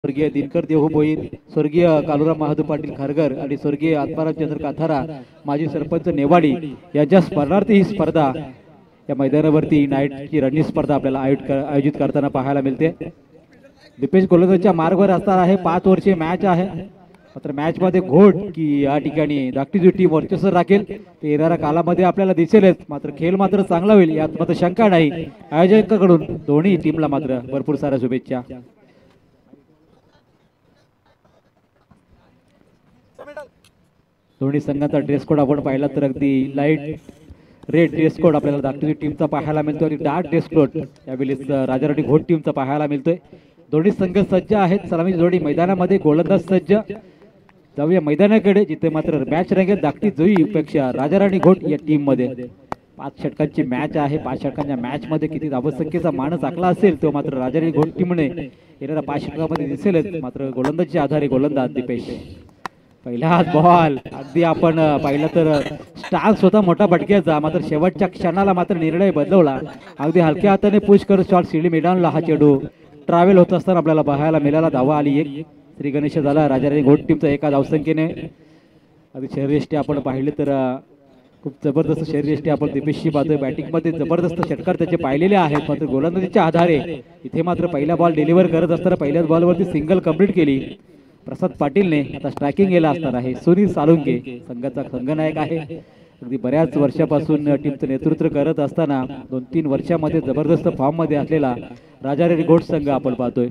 स्वर्गीय दिनकर देहू भोईर, स्वर्गीय कालुराम महादू पाटील खारगर आणि स्वर्गीय आत्माराम चंद्र काथारा माजी सरपंच नेवाडी यांच्या स्मरणार्थ ही स्पर्धा या मैदानावरती नाईटची रणजी स्पर्धा आपल्याला आयोजित करताना पाहायला मिळते। दीपेश गोलंदाजीच्या मार्गावर असणार आहे। 5 ओव्हरची मॅच आहे, मात्र मॅच मध्ये घोट की या ठिकाणी धाकटी टीम वर्चस्व राखेल ते येणाऱ्या कालामध्ये आपल्याला दिसेलच। मात्र खेळ मात्र चांगला होईल यात मात्र शंका नाही। आयोजकांकडून दोन्ही टीमला मात्र भरपूर साऱ्या शुभेच्छा। दोन्ही संघाचा ड्रेस कोड आपण पाहिला तर अगदी लाईट रेड ड्रेस कोड आपल्याला धाकटी टीमचा पाहायला मिळतो आणि डार्क ड्रेस कोड यावेळी राजाराणी घोट टीमचा पाहायला मिळतोय। दोन्ही संघ सज्ज आहेत। सलामी जोडी मैदानामध्ये गोलंदाज सज्ज। जाऊया मैदानाकडे जिथे मात्र मॅच रंगेल धाकटी जुईपेक्षा राजाराणी घोट या टीम मध्ये। 5 षटकांची मॅच आहे। 5 षटकांच्या मॅच मध्ये किती धावसंख्येचा मानस आखला असेल तो मात्र राजाराणी घोट टीमने येणाऱ्या 5 षटकामध्ये दिसेलच। मात्र गोलंदाजीच्या आधारे गोलंदाज दीपेश पहिला बॉल अगदी आपण पाहिलं तर स्टान्स होता मोठा भटक्याचा, मात्र शेवटच्या क्षणाला मात्र निर्णय बदलवला। अगदी हलक्या हाताने पुश करत शॉट सिडी मैदानला हा चेंडू ट्रॅव्हल होत असताना आपल्याला पाहायला मिळाला। धावा आली एक। श्री गणेश झाला राजाराणी घोट टीमचा एका धावसंख्येने। अगदी शरीरयष्टी आपण पाहिले तर खूप जबरदस्त शरीरयष्टी आपण दीपेशची पाहतोय। बॅटिंग मध्ये जबरदस्त षटकार त्याचे पाहिलेले आहेत, मात्र गोलंदाजीच्या आधारे इथे मात्र पहिला बॉल डिलिव्हर करत असताना पहिल्याच बॉलवरती सिंगल कंप्लीट केली प्रसाद पाटीलने। आता स्ट्रायकिंग गेला असणार आहे सुनील सालुंके, संघाचा संघनायक आहे। अगदी बऱ्याच वर्षापासून टीमचं नेतृत्व करत असताना 2-3 वर्षामध्ये जबरदस्त फॉर्म मध्ये असलेला राजाराणी घोट संघ आपण पाहतोय।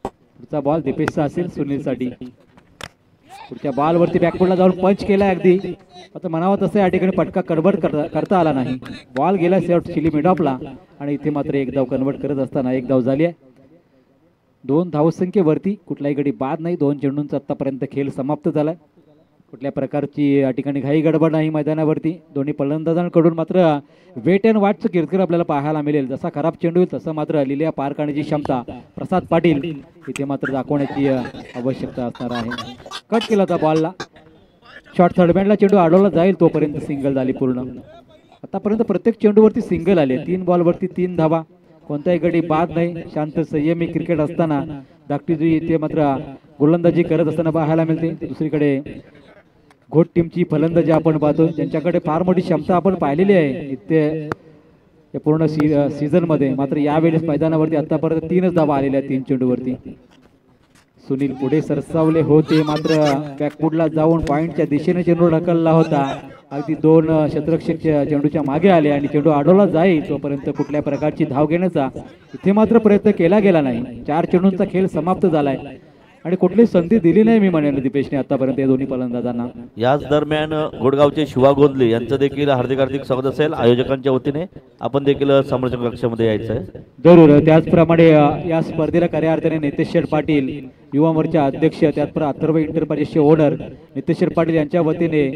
पुढचा बॉल दीपेशचा असेल सुनीलसाठी। पुढच्या बॉलवरती बॅकफुटला जाऊन पंच केला अगदी, आता म्हणावं तसं या ठिकाणी पटका कन्वर्ट करता आला नाही। बॉल गेला शेवट चिली मिड ऑफला आणि इथे मात्र एक धाव कन्वर्ट करत असताना एक धाव झाली आहे। 2 धावसंख्येवरती कुठलाही गडी बाद नाही। 2 चेंडूंचा आतापर्यंत खेळ समाप्त झालाय। कुठल्या प्रकारची या ठिकाणी घाई गडबड नाही मैदानावरती। दोन्ही फलंदाजांकडून मात्र वेट अँड वॉचचं किरकिर आपल्याला पाहायला मिळेल। जसा खराब चेंडू येईल तसं मात्र लिलिया पार करण्याची क्षमता प्रसाद पाटील इथे मात्र दाखवण्याची आवश्यकता असणार आहे। कट केला होता बॉलला, शॉर्ट थर्डबॅनला चेंडू अडवला जाईल तोपर्यंत सिंगल झाली पूर्ण। आतापर्यंत प्रत्येक चेंडूवरती सिंगल आले। 3 बॉलवरती 3 धावा, कोणताही गडी बाद नाही। शांत संयमी क्रिकेट असताना धाकटी जुई इथे मात्र गोलंदाजी करत असताना पाहायला मिळते। दुसरीकडे घोट टीमची फलंदाजी आपण पाहतो, त्यांच्याकडे फार मोठी क्षमता आपण पाहिलेली आहे इथे पूर्ण सीझन मध्ये। मात्र यावेळेस मैदानावरती आतापर्यंत 3च धावा आलेल्या 3 चेंडूवरती। सुनील पुढे सरसावले होते, मात्र बॅकफुटला जाऊन पॉइंटच्या दिशेने चेंडू ढकलला होता। अगदी 2 क्षेत्ररक्षक चेंडूच्या मागे आले आणि चेंडू अडवला जाईल तोपर्यंत कुठल्या प्रकारची धाव घेण्याचा इथे मात्र प्रयत्न केला गेला नाही। 4 चेंडूंचा खेळ समाप्त झालाय आणि कुठली संधी दिली नाही मी म्हणेन दीपेशने आतापर्यंत या दोन्ही फलंदाजांना। याच दरम्यान गोडगावचे शिवा गोंदले यांचं देखील हार्दिक स्वागत असेल आयोजकांच्या वतीने। आपण देखील समालोचक कक्षामध्ये यायचं आहे जरूर। त्याचप्रमाणे या स्पर्धेला खऱ्या अर्थाने नितेश शेठ पाटील युवा मोर्चा अध्यक्ष, त्याचप्रमाणे अथर्व इंटरप्राइजेसचे ओनर नितेश शेठ पाटील यांच्या वतीने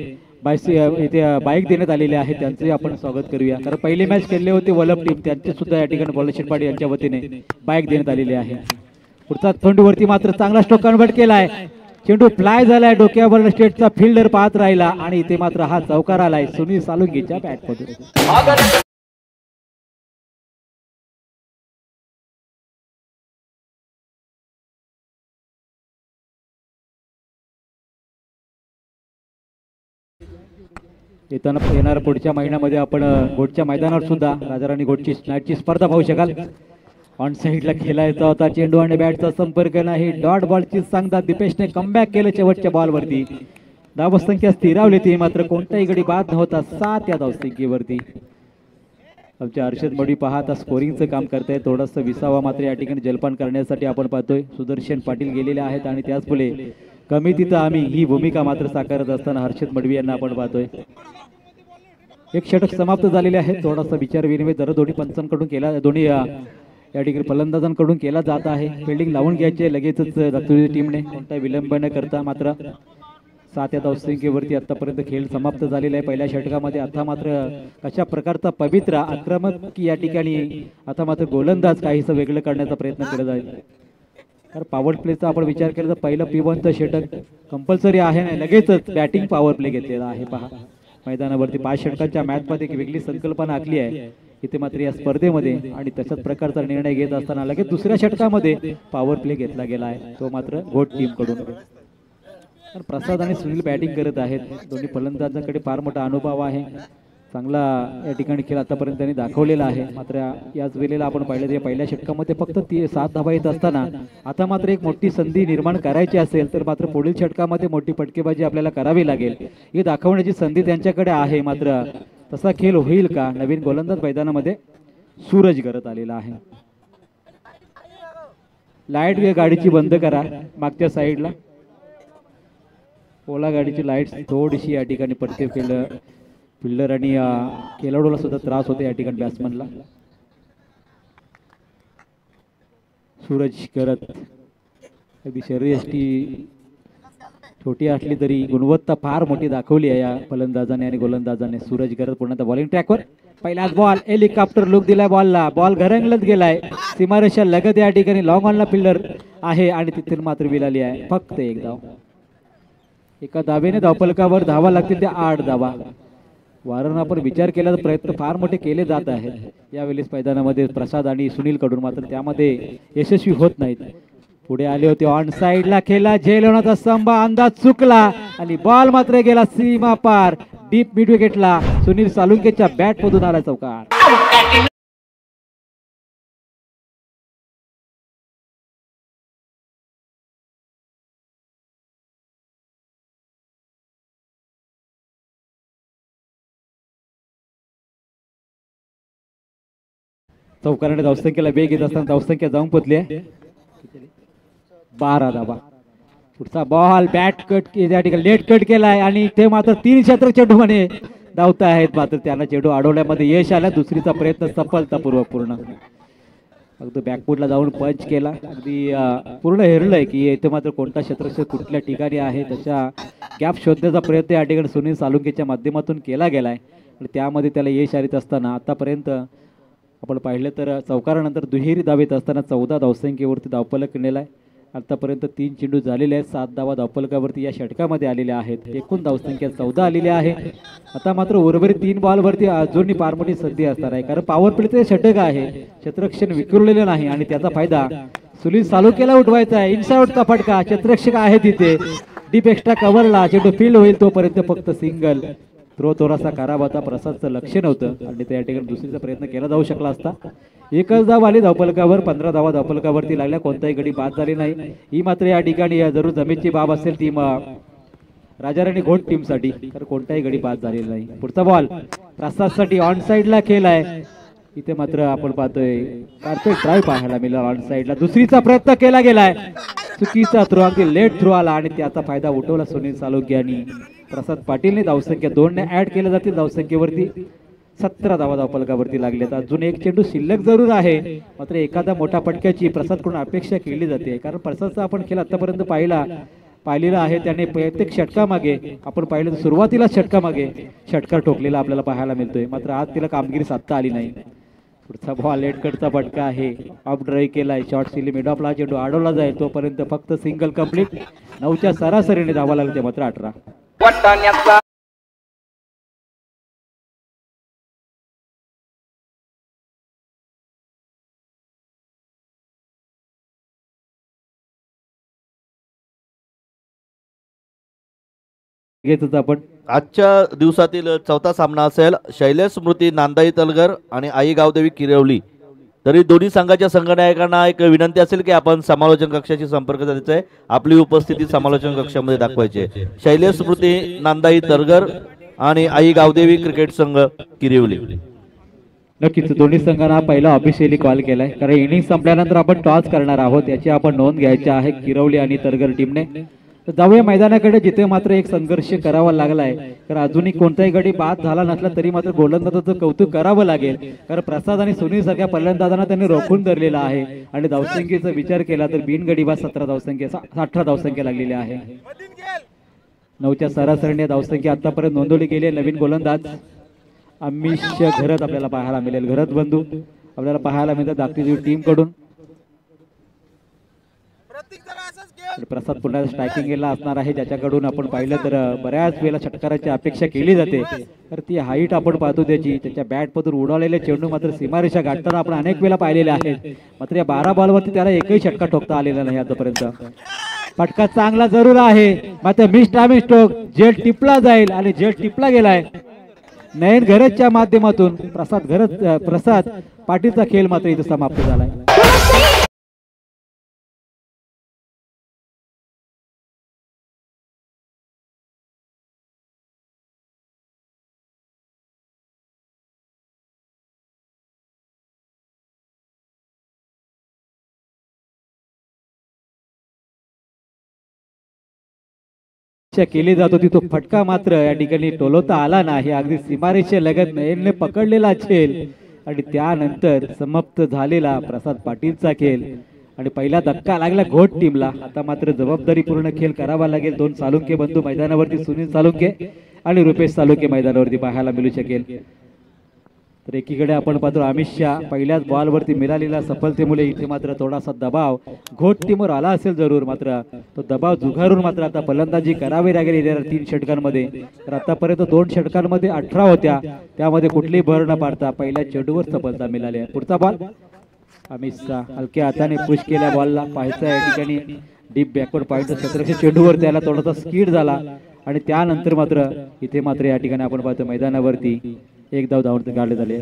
इथे बाईक देण्यात आलेले आहे, त्यांचे आपण स्वागत करूया। कारण पहिली मॅच खेळले होते वलप टीम, त्यांचे सुद्धा या ठिकाणी बोलर शेठ पाटील यांच्या वतीने बाईक देण्यात आलेली आहे। पुढचा थंडवरती मात्र चांगला स्ट्रोक कन्वर्ट केलाय, चेंडू फ्लाय झालाय डोक्यावर, स्टेटचा फिल्डर पाहत राहिला आणि इथे मात्र हा चौकार आलाय सुनील सालुंकेच्या बॅटमधून। येणाऱ्या पुढच्या महिन्यामध्ये आपण घोटच्या मैदानावर सुद्धा राजाराणी घोटची नाईटची स्पर्धा पाहू शकाल। ऑन साईडला खेळायचा होता चेंडू आणि बॅटचा संपर्क नाही। डॉट बॉलची सांगता दीपेशने कमबॅक केलं शेवटच्या बॉलवरती। धावसंख्या स्थिरावली ती, मात्र कोणताही गडी बाद नव्हता। 7 या धावसंख्येवरती आमच्या हर्षद मडी पाहता स्कोरिंगचं काम करताय। थोडंसं विसावा मात्र या ठिकाणी जलपान करण्यासाठी आपण पाहतोय सुदर्शन पाटील गेलेले आहेत आणि त्याचमुळे कमी तिथं आम्ही ही भूमिका मात्र साकारत असताना हर्षद मडवी यांना आपण पाहतोय। एक षटक समाप्त झालेले आहे। थोडासा विचार विनिमय दोन्ही पंचांकडून केला, दोन्ही या ठिकाणी फलंदाजांकडून केला जात आहे। फिल्डिंग लावून घ्यायचे लगेचच दत्तुरी टीमने, कोणताही विलंब न करता। मात्र 7 या धावसंख्येवरती आतापर्यंत खेळ समाप्त झालेला आहे पहिल्या षटकामध्ये। आता मात्र कशा प्रकारचा पवित्र आक्रमक या ठिकाणी आता मात्र गोलंदाज काहीसं वेगळं करण्याचा प्रयत्न केला जाईल। तर पॉवर प्लेचा आपण विचार केला तर पहिलं P1चं षटक कंपल्सरी आहे ना, लगेचच बॅटिंग पॉवर प्ले घेतलेला आहे। पहा मैदानावरती 5 षटकांच्या मॅच मध्ये एक वेगळी संकल्पना आखली आहे। इथे मात्र या स्पर्धेमध्ये आणि तशाच प्रकारचा निर्णय घेत असताना लगेच दुसऱ्या षटकामध्ये पॉवर प्ले घेतला गेला आहे, तो मात्र घोट टीम कडून. तर प्रसाद आणि सुनील बॅटिंग करत आहेत. दोन्ही फलंदाजांकडे फार मोठा अनुभव आहे, चांगला या ठिकाणी खेळ आतापर्यंत त्यांनी दाखवलेला आहे. मात्र याच वेळेला आपण पाहिलं तर पहिल्या षटकामध्ये फक्त 7 धावा येत असताना आता मात्र एक मोठी संधी निर्माण करायची असेल तर मात्र पुढील षटकामध्ये मोठी फटकेबाजी आपल्याला करावी लागेल, ही दाखवण्याची संधी त्यांच्याकडे आहे. मात्र तसा खेळ होईल का? नवीन गोलंदाज मैदानामध्ये सूरज करत आलेला आहे. लाईट गाडीची बंद करा मागच्या साईडला. ओला गाडीची लाईट थोडीशी या ठिकाणी पडते. फिल्डर आणि खेळाडूला सुद्धा त्रास होते या ठिकाणी बॅट्समनला. सूरज करत अगदी शरीरयष्टी छोटी असली तरी गुणवत्ता फार मोठी दाखवली आहे या फलंदाजाने आणि गोलंदाजाने. सूरज करत पुन्हा बॉलिंग ट्रॅकवर. पहिलाच बॉल, हेलिकॉप्टर लुक दिलाय बॉलला. बॉल घरंगलत गेलाय. सीमारेषा लगत या ठिकाणी लॉंग ऑनला फिल्डर आहे आणि तिथून मात्र मिळाली आहे फक्त एक धाव. एका धावेने धावफलकावर धावा लागतील त्या 8 धावा. वारंवार आपण विचार केला तर प्रयत्न फार मोठे केले जात आहेत यावेळेस मैदानामध्ये प्रसाद आणि सुनील कडून, मात्र त्यामध्ये यशस्वी होत नाहीत. पुढे आले होते ऑन साइडला खेळला, झेल होण्याचा संभा अंदाज चुकला आणि बॉल मात्र गेला सीमा पार डीप मिड विकेटला. सुनील सालुंकेच्या बॅट मधून आला चौकार. चौकाराने धावसंख्येला वेग येत असताना धावसंख्या जाऊन पोचली आहे 12 धावा. पुढचा बॉल बॅट कट या ठिकाणी लेट कट केलाय आणि ते मात्र 3 क्षेत्र चेंडूमध्ये धावत आहेत. मात्र त्यांना चेंडू अडवण्यामध्ये यश आलं. दुसरीचा प्रयत्न सफलतापूर्वक पूर्ण. अगदी बॅकफुटला जाऊन पंच केला. अगदी पूर्ण हेरलंय की इथे मात्र कोणता क्षेत्र कुठल्या ठिकाणी आहे तशा गॅप शोधण्याचा प्रयत्न या ठिकाणी सुनील सालुंकेच्या माध्यमातून केला गेलाय आणि त्यामध्ये त्याला यश आलीत असताना आतापर्यंत आपण पाहिलं तर चौकारानंतर दुहेरी धावेत असताना 14 धावसंख्येवरती धावफलक केलेला आहे. आतापर्यंत 3 चेंडू झालेले आहेत. 7 धावा धावफलकावरती या षटकामध्ये आलेल्या आहेत. एकूण धावसंख्या 14 आलेली आहे. आता मात्र उर्वरित 3 बॉलवरती अजूनही फार मोठी संधी असणार आहे, कारण पॉवर प्लेचे षटक आहे, क्षेत्ररक्षण विखुरलेलं नाही आणि त्याचा फायदा सुनील सालुंकेला उठवायचा आहे. इनसाइडचा फटका, क्षेत्ररक्षक आहे तिथे, डीप एक्स्ट्रा कव्हरला चेंडू फील्ड होईल तोपर्यंत फक्त सिंगल. थ्रो थोडासा खराब होता, प्रसादचं लक्ष नव्हतं आणि त्या ठिकाणी दुसरीचा प्रयत्न केला जाऊ शकला असता. एकच धाव आली धावफलकावर. 15 धावा धावफलकावरती लागल्या, कोणताही गडी बाद झाली नाही. ही मात्र या ठिकाणी जरूर जमेची बाब असेल टीम राजाराणी घोट टीमसाठी, तर कोणताही गडी बाद झालेला नाही. पुढचा बॉल प्रसादसाठी ऑन साइडला खेळ आहे. इथे मात्र आपण पाहतोय परफेक्ट ड्राईव्ह पाहायला मिळाला ऑन साइडला. दुसरीचा प्रयत्न केला गेलाय, चुकीचा थ्रो, अगदी लेट थ्रो आला आणि त्याचा फायदा उठवला सुनील सालुंके आणि प्रसाद पाटीलने. धावसंख्या 2 ने ऍड केल्या जातील धावसंख्येवरती. 17 धावा धावफलकावरती लागलेत. अजून एक चेंडू शिल्लक जरूर आहे, मात्र एखादा मोठा फटक्याची प्रसादकडून अपेक्षा केली जाते, कारण प्रसादचा आपण खेळ आतापर्यंत पाहिलेला आहे. त्याने प्रत्येक षटकामागे आपण पाहिलं तर सुरुवातीला षटकामागे षटकार ठोकलेला आपल्याला पाहायला मिळतोय, मात्र आज तिला कामगिरी साधता आली नाही. पुढचा बॉल लेट कटचा फटका आहे, ऑफ ड्राईव्ह केलाय, शॉर्ट सिली मिड ऑफला चेंडू अडवला जाईल तोपर्यंत फक्त सिंगल कंप्लीट. 9च्या सरासरीने धावा लागते मात्र 18. आपण आजच्या दिवसातील 4था सामना असेल शैलेश स्मृती नांदाई तलगर आणि आई गावदेवी किरवली. तरी दोन्ही संघाच्या संघनायकांना एक विनंती असेल की आपण समालोचन कक्षाशी संपर्क साधायचा आहे, आपली उपस्थिती समालोचन कक्षामध्ये दाखवायची आहे. शैलेश स्मृती नांदाई तलगर आणि आई गावदेवी क्रिकेट संघ किरवली. नक्कीच दोन्ही संघांना पहिला ऑफिशियली कॉल केलाय, कारण इनिंग संपल्यानंतर आपण टॉस करणार आहोत याची आपण नोंद घ्यायची आहे किरवली आणि तरगर टीमने. तर जाऊया मैदानाकडे, जिथे मात्र एक संघर्ष करावा लागलाय, कारण अजूनही कोणताही गडी बाद झाला नसला तरी मात्र गोलंदाजाचं कौतुक करावं लागेल, कारण प्रसाद आणि सुनील सारख्या फलंदाजांना त्यांनी रोखून धरलेला आहे आणि धावसंख्येचा विचार केला तर बिनगडी बाद 18 धावसंख्या लागलेली आहे. 9च्या सरासरीने धावसंख्या आतापर्यंत नोंदवली गेली आहे. नवीन गोलंदाज अमिश घरत आपल्याला पाहायला मिळेल. घरत बंधू आपल्याला पाहायला मिळतात दाखली टीम कडून. प्रसाद पुन्हा स्ट्रायकिंग गेला असणार आहे, ज्याच्याकडून आपण पाहिलं तर बऱ्याच वेळेला षटकाराची अपेक्षा केली जाते. तर ती हाईट आपण पाहतो त्याच्या बॅटमधून उडवलेले चेंडू मात्र सीमारेषा गाठताना आपण अनेक वेळा पाहिलेले आहेत. मात्र या 12 बॉलवरती त्याला एकही षटका ठोकता आलेला नाही आतापर्यंत. फटका चांगला जरूर आहे, मात्र मिस टायमिंग स्ट्रोक, जेट टिपला जाईल आणि जेट टिपला गेलाय. नयन घरजच्या माध्यमातून प्रसाद पाटीलचा खेळ मात्र इथं समाप्त झालाय. केली जात होती, तो फटका मात्र या ठिकाणी टोलवता आला नाही. अगदी सीमारेषे लगत नयनने पकडलेला खेळ आणि त्यानंतर समाप्त झालेला प्रसाद पाटीलचा खेळ आणि पहिला धक्का लागला घोट टीमला. आता मात्र जबाबदारीपूर्ण खेळ करावा लागेल. 2 सालुंके बंधू मैदानावरती, सुनील सालुंके आणि रुपेश सालुंके मैदानावरती पाहायला मिळू शकेल. तर एकीकडे आपण पाहतो अमितशा पहिल्याच बॉलवरती मिळालेल्या सफलतेमुळे इथे मात्र थोडासा दबाव घोट टीमवर आला असेल जरूर, मात्र तो दबाव झुगारून मात्र आता फलंदाजी करावी लागेल 3 षटकांमध्ये. तर आतापर्यंत 2 षटकांमध्ये 18 होत्या, त्यामध्ये कुठलीही भर न पाडता पहिल्या चेंडूवर सफलता मिळाली आहे. पुढचा बॉल अमितशा हलक्या हाताने पुश केल्या बॉलला पाहायचा या ठिकाणी डीप बॅकवर्ड पॉइंट क्षेत्ररक्षक चेंडूवर त्याला थोडासा स्कीड झाला आणि त्यानंतर मात्र इथे मात्र या ठिकाणी आपण पाहतो मैदानावरती 1 धाव धावून काढले झाले.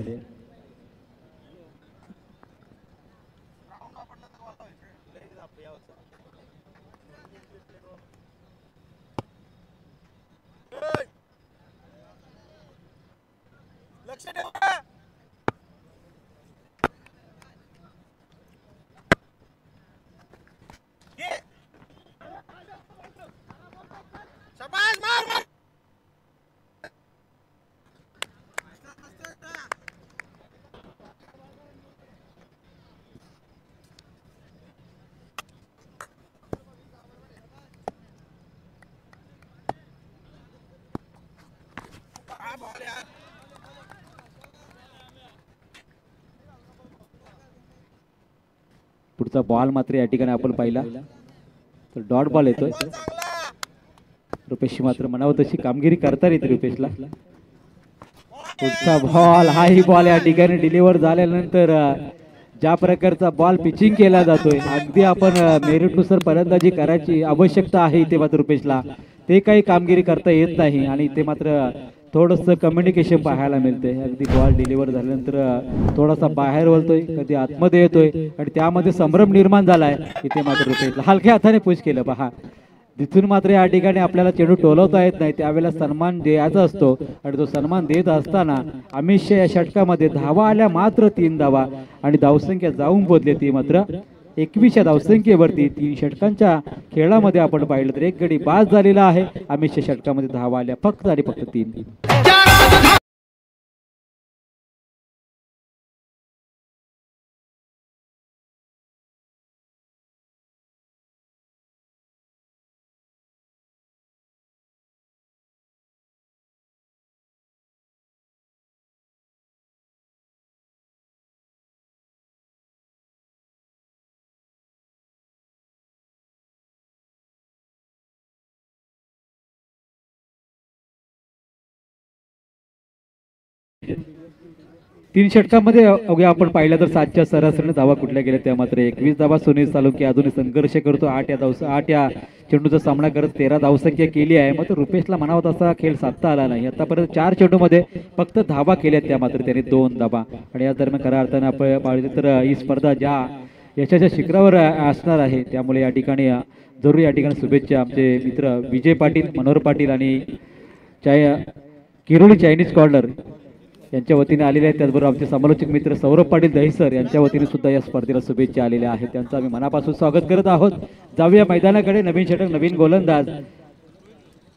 पुढचा बॉल मात्र या ठिकाणी आपण पाहिला तर डॉट बॉल येतोय. रुपेश मात्र म्हणावं तशी कामगिरी करता येते रुपेशला. पुढचा बॉल, हाही बॉल या ठिकाणी डिलिव्हर झाल्यानंतर ज्या प्रकारचा बॉल पिचिंग केला जातोय, अगदी आपण मेरिटनुसार फलंदाजी करायची आवश्यकता आहे इथे मात्र रुपेशला. ते काही कामगिरी करता येत नाही आणि इथे मात्र थोडंसं कम्युनिकेशन पाहायला मिळते. अगदी बॉल डिलिव्हर झाल्यानंतर थोडासा बाहेर वळतोय, कधी आतमध्ये येतोय आणि त्यामध्ये संभ्रम निर्माण झालाय. इथे मात्र रुपेशला हलक्या हाताने पुश केलं पहा. तिथून मात्र या ठिकाणी आपल्याला चेंडू टोलवता येत नाही, त्यावेळेला सन्मान द्यायचा असतो आणि तो सन्मान देत असताना अमितशा या षटकामध्ये धावा आल्या मात्र 3 धावा आणि धावसंख्या जाऊन पोहोचली ती मात्र 21 धावसंख्येवरती. 3 षटकांच्या खेळामध्ये आपण पाहिलं तर 1 गडी बाद झालेला आहे. अमितशा षटकामध्ये धावा आल्या फक्त आणि फक्त 3. तीन षटकांमध्ये अवघ्या आपण पाहिलं तर 7च्या सरासरीने धावा कुठल्या गेल्या त्या मात्र 21 धावा सुनील सालुंके अजूनही संघर्ष करतो. 8 या चेंडूचा सामना करत 13 धावसंख्या केली आहे. मात्र रुपेशला म्हणावा तसा खेळ साधता आला नाही. आतापर्यंत 4 चेंडूमध्ये फक्त धावा केल्या त्या मात्र त्याने 2 धावा आणि या दरम्यान खऱ्या अर्थाने आपण पाहिलं तर ही स्पर्धा ज्या यशाच्या शिखरावर असणार आहे त्यामुळे या ठिकाणी जरूर या ठिकाणी शुभेच्छा आमचे मित्र विजय पाटील, मनोहर पाटील आणि किरोली चायनीज कॉर्नर यांच्या वतीने आलेले आहेत. त्याचबरोबर आमचे समालोचक मित्र सौरभ पाटील दहिसर यांच्या वतीने सुद्धा या स्पर्धेला शुभेच्छा आलेल्या आहेत. त्यांचं आम्ही मनापासून स्वागत करत आहोत. जाऊया मैदानाकडे. नवीन षटक, नवीन गोलंदाज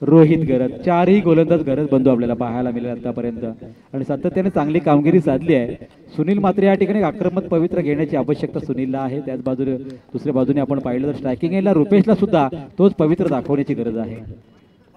रोहित गरज. 4ही गोलंदाज गरज बंधू आपल्याला पाहायला मिळेल आतापर्यंत आणि सातत्याने चांगली कामगिरी साधली आहे. सुनील मात्र या ठिकाणी आक्रमक पवित्र घेण्याची आवश्यकता सुनीलला आहे. त्याच बाजूने दुसऱ्या बाजूने आपण पाहिलं तर स्ट्रायकिंग यायला रुपेशला सुद्धा तोच पवित्र दाखवण्याची गरज आहे.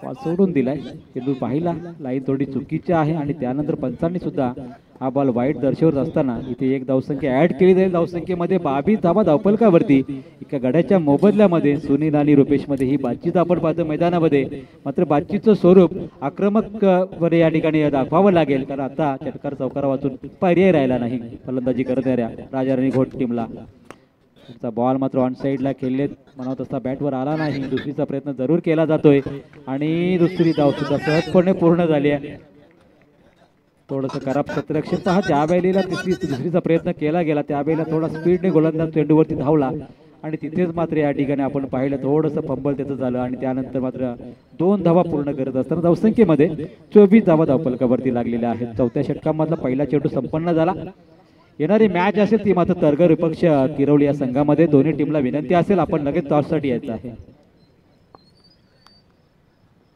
बॉल सोडून दिलाय. चेंडू पाहिला, लाईन थोडी चुकीची आहे आणि त्यानंतर पंचांनी सुद्धा हा बॉल वाईट दर्शवत असताना इथे एक धावसंख्या ऍड केली जाईल. धावसंख्येमध्ये 22 धावा धावफलकावरती. एका गड्याच्या मोबदल्यामध्ये सुनील आणि रुपेश मध्ये ही बातचीत आपण पाहतो मैदानामध्ये. मात्र बातचीतचं स्वरूप आक्रमक वर या ठिकाणी दाखवावं लागेल, कारण आता चटकार चौकारा वाचून पर्याय राहिला नाही फलंदाजी करणाऱ्या राजाराणी घोट टीमला. पुढचा बॉल मात्र ऑन साईडला खेळलेत म्हणावं तसा बॅटवर आला नाही. दुसरीचा प्रयत्न जरूर केला जातोय आणि दुसरी धाव सुद्धा सहजपणे पूर्ण झाली आहे. थोडंसं खराब क्षेत्ररक्षण पहा. ज्या वेळेला दुसरीचा प्रयत्न केला गेला त्यावेळेला थोडा स्पीडने गोलंदाज चेंडूवरती धावला आणि तिथेच मात्र या ठिकाणी आपण पाहिलं थोडंसं फंबल त्याचं झालं आणि त्यानंतर मात्र 2 धावा पूर्ण करत असताना धावसंख्येमध्ये 24 धावा धावफलकावरती लागलेल्या आहेत. चौथ्या षटकामधला पहिला चेंडू संपन्न झाला. येणारी मॅच असेल ती मात्र तरगर विपक्ष किरवली या संघामध्ये. दोन्ही टीमला विनंती असेल आपण लगेच टॉससाठी यायचं आहे.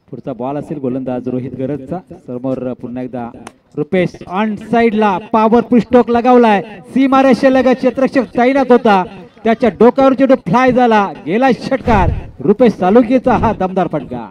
पुढचा बॉल असेल गोलंदाज रोहित गरजचा. समोर पुन्हा एकदा रुपेश ऑन साइडला पॉवरफुल स्ट्रोक लगावलाय. सीमारेषेलगत क्षेत्ररक्षक तैनात होता, त्याच्या डोक्यावर चेंडू फ्लाय झाला, गेला षटकार. रुपेश सालुंकेचा हा दमदार फटका.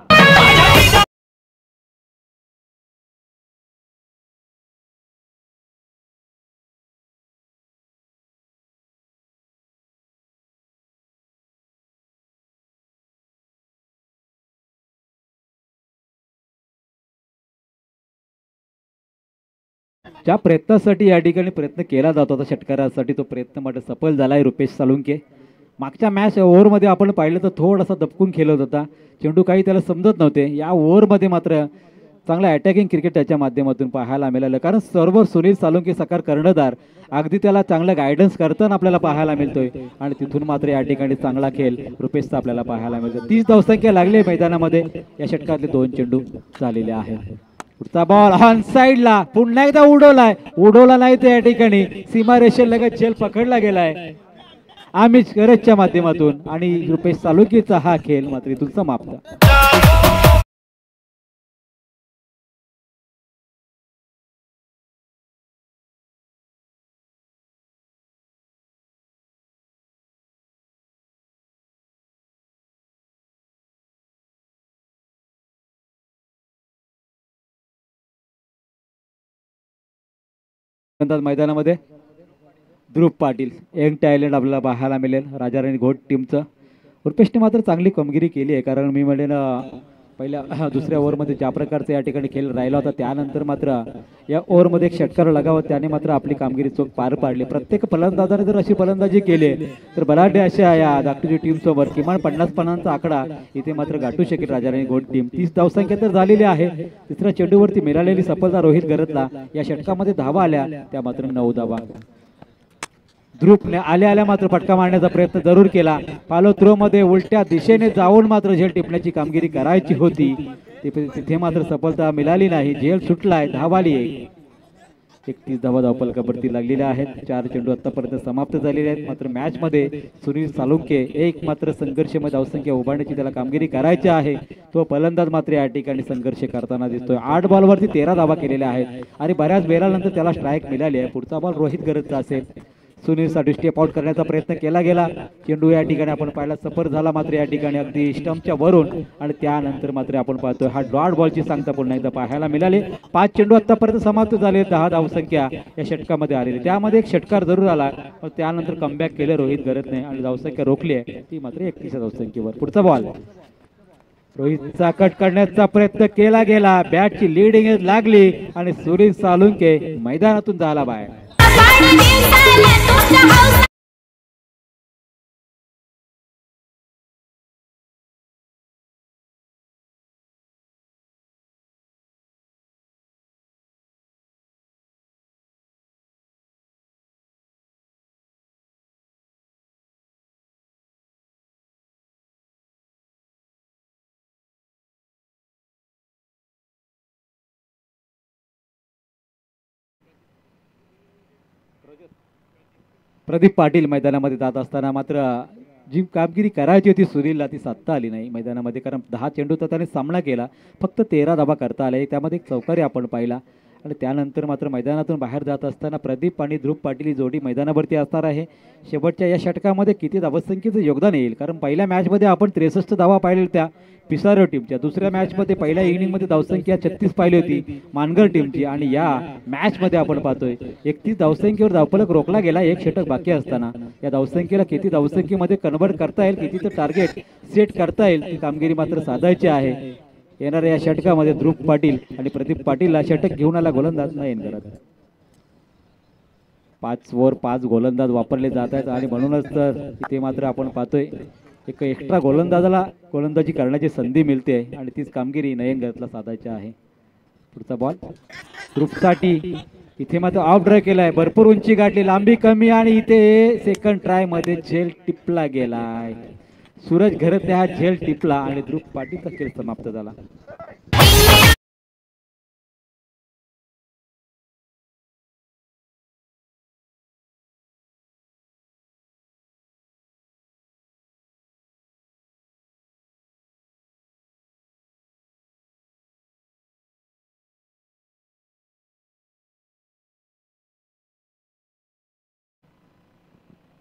ज्या प्रयत्नासाठी या ठिकाणी प्रयत्न केला जातो होता षटकारासाठी तो प्रयत्न मात्र सफल झालाय रुपेश सालुंके. मागच्या मॅच ओव्हरमध्ये आपण पाहिलं तर थोडासा दबकून खेळत होता, चेंडू काही त्याला समजत नव्हते. या ओव्हरमध्ये मात्र चांगला अटॅकिंग क्रिकेट त्याच्या माध्यमातून पाहायला मिळालं, कारण सर्व सुनील सालुंके सकार कर्णधार अगदी त्याला चांगलं गायडन्स करताना आपल्याला पाहायला मिळतोय आणि तिथून मात्र या ठिकाणी चांगला खेळ रुपेशचा आपल्याला पाहायला मिळतो. 30 धावसंख्या लागली मैदानामध्ये. या षटकातले 2 चेंडू झालेले आहेत. पुढचा बॉल ऑन साइडला पुन्हा एकदा उडवला नाही तर या ठिकाणी सीमारेषेलगत झेल पकडला गेलाय आमिष गरजच्या माध्यमातून आणि रुपेश सालुंकेचा हा खेळ मात्र इथून समाप्त. मैदानामध्ये ध्रुव पाटील यंग टॅलेंट आपल्याला पाहायला मिळेल राजाराणी घोट टीमचं. रुपेशने मात्र चांगली कामगिरी केली आहे, कारण मी म्हणेन पहिल्या दुसऱ्या ओव्हरमध्ये ज्या प्रकारचा या ठिकाणी खेळ राहिला होता त्यानंतर मात्र या ओव्हरमध्ये एक षटकार लगावत त्याने मात्र आपली कामगिरी चोख पार पाडली. प्रत्येक फलंदाजाने जर अशी फलंदाजी केली तर बलाढ्य अशा या धाकटूची टीम सोबत किमान 50 पणांचा आकडा इथे मात्र गाठू शकेल राजाराणी घोट टीम. 30 धावसंख्या तर झालेली आहे. तिसऱ्या चेंडूवरती मिळालेली सफलता रोहित गरजला. या षटकामध्ये धावा आल्या त्या मात्र 9 धावा. ध्रुवने आल्या मात्र फटका मारण्याचा प्रयत्न जरूर केला. फॉलो थ्रो मध्ये उलट्या दिशेने जाऊन मात्र झेल टिपण्याची कामगिरी करायची होती, तिथे मात्र सफलता मिळाली नाही. झेल सुटलाय, धावाली 31 धावा धावफलकावरती लागलेल्या आहेत. 4 चेंडू आतापर्यंत समाप्त झालेले आहेत. मात्र मॅच मध्ये सुनील सालुंके एक मात्र संघर्षमय धावसंख्या उभारण्याची त्याला कामगिरी करायची आहे. तो फलंदाज मात्र या ठिकाणी संघर्ष करताना दिसतोय. 8 बॉलवरती 13 धावा केलेल्या आहेत आणि बऱ्याच वेळानंतर त्याला स्ट्राईक मिळाली आहे. पुढचा बॉल रोहित गरजचा असेल. सुनीलसाठी स्टेप आउट करण्याचा प्रयत्न केला गेला. चेंडू या ठिकाणी आपण पाहिला सफर झाला मात्र या ठिकाणी अगदी स्टंपच्या वरून आणि त्यानंतर मात्र आपण पाहतोय हा डॉट बॉलची सांगता पुन्हा एकदा पाहायला मिळाली. 5 चेंडू आतापर्यंत समाप्त झाले. 10 धावसंख्या या षटकामध्ये आलेली, त्यामध्ये एक षटकार जरूर आला पण त्यानंतर कमबॅक केले रोहित गरजने आणि धावसंख्या रोखली आहे ती मात्र 31 धावसंख्येवर. पुढचा बॉल रोहितचा कट करण्याचा प्रयत्न केला गेला. बॅटची लीडिंग एज लागली आणि सुनील सालुंके मैदानातून झाला बाहेर. प्रदीप पाटील मैदानामध्ये जात असताना मात्र जी कामगिरी करायची होती सुनीलला ती साधता आली नाही मैदानामध्ये, कारण 10 चेंडूचा त्याने सामना केला, फक्त 13 धावा करता आले. त्यामध्ये एक चौकारी आपण पाहिला आणि त्यानंतर मात्र मैदानातून बाहेर जात असताना प्रदीप आणि ध्रुव पाटील ही जोडी मैदानावरती असणार आहे. शेवटच्या या षटकामध्ये किती धावसंख्येचं योगदान येईल, कारण पहिल्या मॅचमध्ये आपण 63 धावा पाहिल्या त्या पिसारो टीमच्या. दुसऱ्या मॅच मध्ये पहिल्या इनिंग मध्ये धावसंख्या 36 पाहिली होती मानगर टीमची आणि या मॅच मध्ये आपण पाहतोय 31 धावसंख्येवर धावफलक रोखला गेला. एक षटक बाकी असताना या धावसंख्येला किती धावसंख्येमध्ये कन्वर्ट करता येईल, कितीचं टार्गेट सेट करता येईल ती कामगिरी मात्र साधायची आहे. येणाऱ्या या षटकामध्ये ध्रुव पाटील आणि प्रदीप पाटीलला षटक घेऊन आला गोलंदाज नयन गरत. 5 ओव्हर 5 गोलंदाज वापरले जात आहेत आणि म्हणूनच तर इथे मात्र आपण पाहतोय एक एक्स्ट्रा गोलंदाजाला गोलंदाजी करण्याची संधी मिळते आणि तीच कामगिरी नयन गरतला साधायची आहे. पुढचा बॉल ध्रुवसाठी इथे मात्र ऑफ ड्राईव्ह केलाय. भरपूर उंची गाठली, लांबी कमी आणि इथे सेकंड ट्राय मध्ये झेल टिपला गेलाय. सूरज घरत हा झेल टिपला आणि ध्रुव पाटीलचा खेळ समाप्त झाला.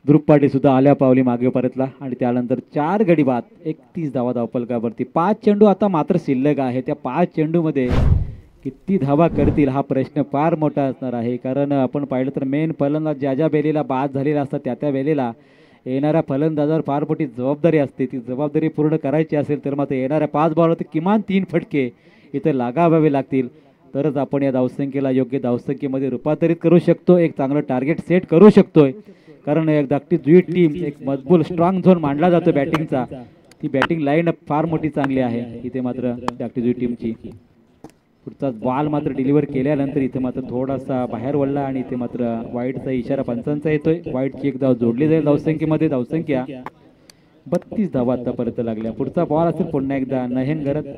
ध्रुव पाटील सुद्धा आल्या पावली मागे परतला आणि त्यानंतर 4 गडी बाद 31 धावा धावफलकावरती. 5 चेंडू आता मात्र शिल्लक आहे. त्या 5 चेंडूमध्ये किती धावा करतील हा प्रश्न फार मोठा असणार आहे. कारण आपण पाहिलं तर मेन फलंदाज ज्या वेळेला बाद झालेला असतात त्या वेळेला येणाऱ्या फलंदाजावर फार मोठी जबाबदारी असते. ती जबाबदारी पूर्ण करायची असेल तर मात्र येणाऱ्या 5 बॉलवरती किमान 3 फटके इथे लागावे लागतील तरच आपण या धावसंख्येला योग्य धावसंख्येमध्ये रूपांतरित करू शकतो, एक चांगलं टार्गेट सेट करू शकतोय. कारण एक धाकटी जुई टीम एक मजबूत स्ट्रॉंग झोन मांडला जातो बॅटिंगचा. ती बॅटिंग लाईन अप फार मोठी चांगली आहे इथे मात्र धाकटी जुई टीमची. पुढचा बॉल मात्र डिलिव्हर केल्यानंतर इथे मात्र थोडासा बाहेर वळला आणि इथे मात्र वाईटचा इशारा पंचांचा येतोय. वाईटची एक धाव जोडली जाईल धावसंख्येमध्ये. धावसंख्या 32 धावा आतापर्यंत लागल्या. पुढचा बॉल असेल पुन्हा एकदा नयन गरत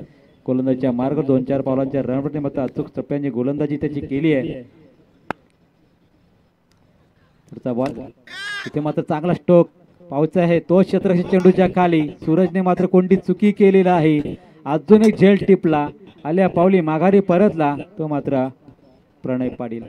गोलंदाजीच्या मार्ग 2-4 पावलांच्या रनवरती मात्र अचूक टप्प्याने गोलंदाजी त्याची केली आहे. पुढचा बॉल इथे मात्र चांगला स्ट्रोक पावचा आहे तो क्षेत्ररक्षक चेंडूच्या खाली. सूरजने मात्र कोणती चुकी केलेली आहे. अजून एक झेल टिपला, आल्या पावली माघारी परतला तो मात्र प्रणय पाटील.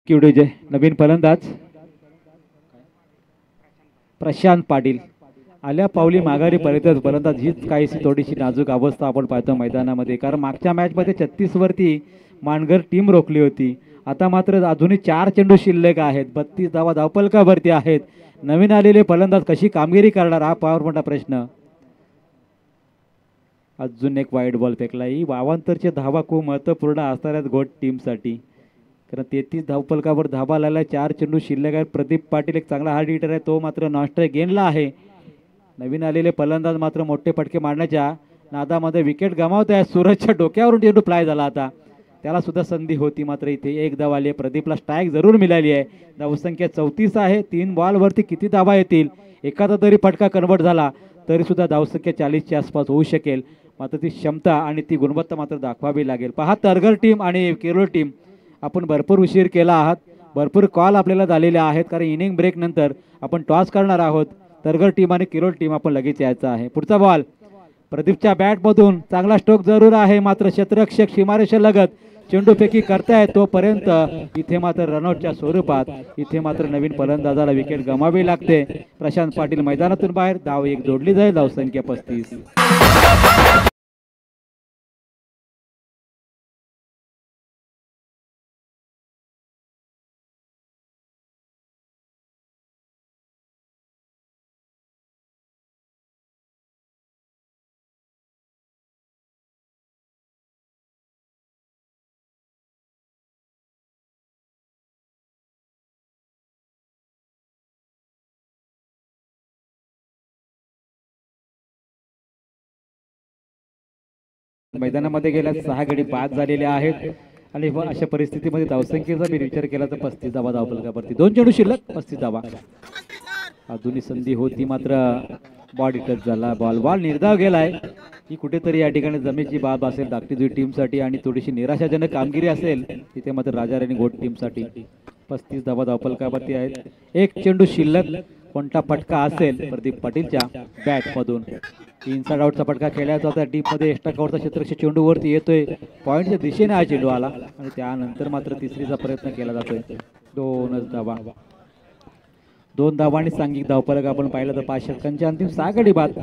किवडेजे नवीन फलंदाज प्रशांत पाटील आल्या पावली माघारी परतच. फलंदाज हीच काहीशी थोडीशी नाजूक अवस्था आपण पाहतो मैदानामध्ये. कारण मागच्या मॅचमध्ये 36 वरती मानगर टीम रोखली होती. आता मात्र अजूनही 4 चेंडू शिल्लक आहेत. 32 धावा धावफलकावरती आहेत. नवीन आलेले फलंदाज कशी कामगिरी करणार हा फार मोठा प्रश्न. अजून एक वाईट बॉल फेकला. ही 52 धावा खूप महत्वपूर्ण असणार आहेत गोट टीमसाठी. कारण 33 धावफलकावर धावा लागला. 4 चेंडू शिल्लक आहेत. प्रदीप पाटील एक चांगला हार्ड हिटर आहे तो मात्र नॉनस्ट्राईक गेनला आहे. नवीन आलेले फलंदाज मात्र मोठे फटके मारण्याच्या नादामध्ये विकेट गमावत आहे. सूरजच्या डोक्यावरून चेंडू फ्लाय झाला आता. त्याला सुद्धा संधी होती मात्र इथे एक धाव आली आहे. प्रदीपला स्ट्राईक जरूर मिळाली आहे. धावसंख्या 34 आहे. 3 बॉलवरती किती धावा येतील. एखादा तरी फटका कन्वर्ट झाला तरी सुद्धा धावसंख्या 40च्या आसपास होऊ शकेल. मात्र ती क्षमता आणि ती गुणवत्ता मात्र दाखवावी लागेल. पहा तरघर टीम आणि केरळ टीम आपण भरपूर उशीर केला आहात. भरपूर कॉल आपल्याला झालेले आहेत कारण इनिंग ब्रेक नंतर आपण टॉस करणार आहोत. तरघर टीम आणि किरोळ टीम आपण लगेच यायचं आहे. पुढचा बॉल प्रदीपच्या बॅटमधून चांगला स्ट्रोक जरूर आहे मात्र क्षेत्ररक्षक सीमारेषा लगत चेंडू फेकी करताय तोपर्यंत इथे मात्र रनआउटच्या स्वरूपात इथे मात्र नवीन फलंदाजाला विकेट गमावी लागते. प्रशांत पाटील मैदानातून बाहेर. धाव एक जोडली जाईल. धावसंख्या 35. मैदानामध्ये गेल्या 6 गडी बाद झालेले आहेत आणि अशा परिस्थितीमध्ये धावसंख्येचा मी विचार केला तर 35 धावा धावफलकावरती. 2 चेंडू शिल्लक 35 धावा. अजूनही संधी होती मात्र बॉडी टच झाला. बॉल निर्धाव गेलाय. ही कुठेतरी या ठिकाणी जमेची बाब असेल धाकटी जुई टीमसाठी आणि थोडीशी निराशाजनक कामगिरी असेल तिथे मात्र राजाराणी गोट टीमसाठी. 35 धावा धावफलकावरती आहेत. 1 चेंडू शिल्लक कोणता फटका असेल प्रदीप पाटीलच्या बॅट मधून इनसाइड आउटचा फटका खेळायचा होता टीम मध्ये एक्स्ट्रा कव्हरचा क्षेत्ररक्षक चेंडू वरती येतोय पॉईंटच्या दिशेने हा चेंडू आला आणि त्यानंतर मात्र तिसरीचा प्रयत्न केला जातोय 2 धावांनी सांघिक धावफलक आपण पाहिलं तर 5 षटकांच्या अंतिम 6 गडी बाद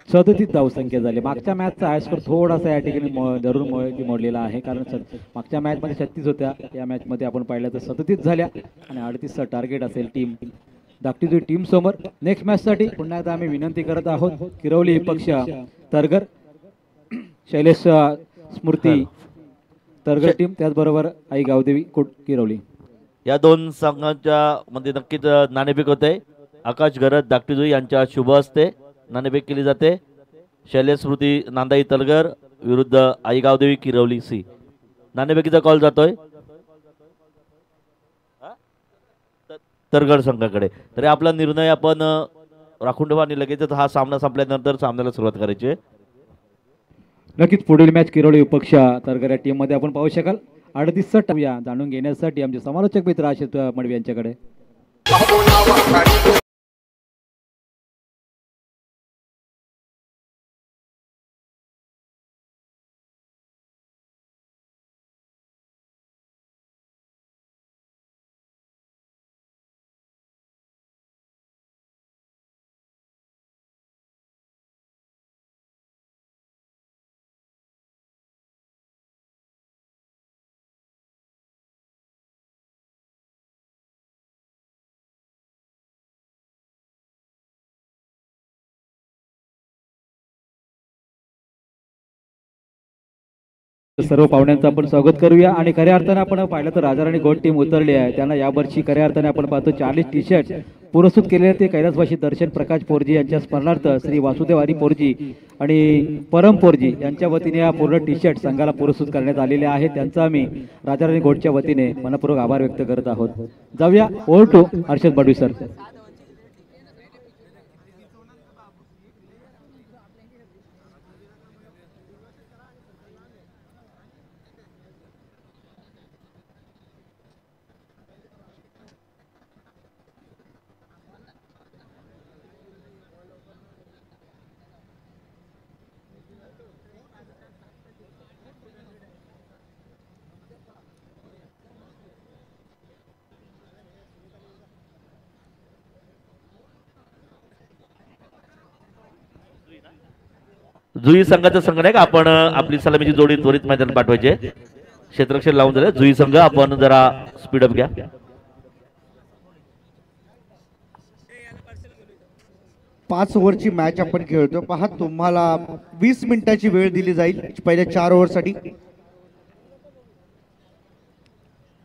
37 धावसंख्या झाली. मागच्या मॅचचा हाय स्कोर थोडासा या ठिकाणी धरून मोडलेला आहे कारण मागच्या मॅच मध्ये 36 होत्या या मॅच मध्ये आपण पाहिलं तर 37 झाल्या आणि 38चा टार्गेट असेल टीम धाकटी टीम समोर. नेक्स्ट मॅच साठी पुन्हा एकदा आम्ही विनंती करत आहोत किरवली पक्ष तरगर शैलेश स्मृती तरगर टीम त्याचबरोबर आई गावदेवी किरवली या दोन संघांच्या मध्ये नक्कीच नाणेफेक होते. आकाश गरज धाकटीजुई यांच्या शुभ हस्ते नाणेफेक केली जाते. शैलेश स्मृती नांदाई तलगर विरुद्ध आई गावदेवी किरवली सी. नाणेफेकीचा कॉल जातोय तरगड संघाकडे. तरी आपला निर्णय आपण राखून ठेवा आणि लगेचच हा सामना संपल्यानंतर सामन्याला सुरुवात करायची आहे. नक्कीच पुढील मॅच किरवली पक्ष तरगर या टीम मध्ये आपण पाहू शकाल. 38 जाणून घेण्यासाठी आमचे समालोचक मित्र आशिष मडवी यांच्याकडे. सर्व पाहुण्यांचं आपण स्वागत करूया आणि खऱ्या अर्थाने आपण पाहिलं तर राजाराणी गोल्ड टीम उतरली आहे. त्यांना यावर्षी खऱ्या अर्थाने आपण पाहतो 40 टी-शर्ट पुरस्कृत केलेले ते कैलासवासी दर्शन प्रकाश पोरजी यांच्या स्मरणार्थ श्री वासुदेव हरी पोरजी आणि परम पोरजी यांच्या वतीने हा पूर्ण टी-शर्ट संघाला पुरस्कृत करण्यात आलेले आहे. त्यांचा आम्ही राजाराणी गोल्डच्या वतीने मनपूर्वक आभार व्यक्त करत आहोत. जाऊया over to Harshad Badavi sir. जुई संघाचा संघटक आपण आपली सलामीची जोडी त्वरित मैदान पाठवायचे. क्षेत्ररक्षक लावून झाले. जुई संघ आपण जरा स्पीडअप घ्या. पाच ओव्हरची मॅच आपण खेळतो. पहा तुम्हाला 20 मिनिटाची वेळ दिली जाईल पहिल्या 4 ओव्हरसाठी.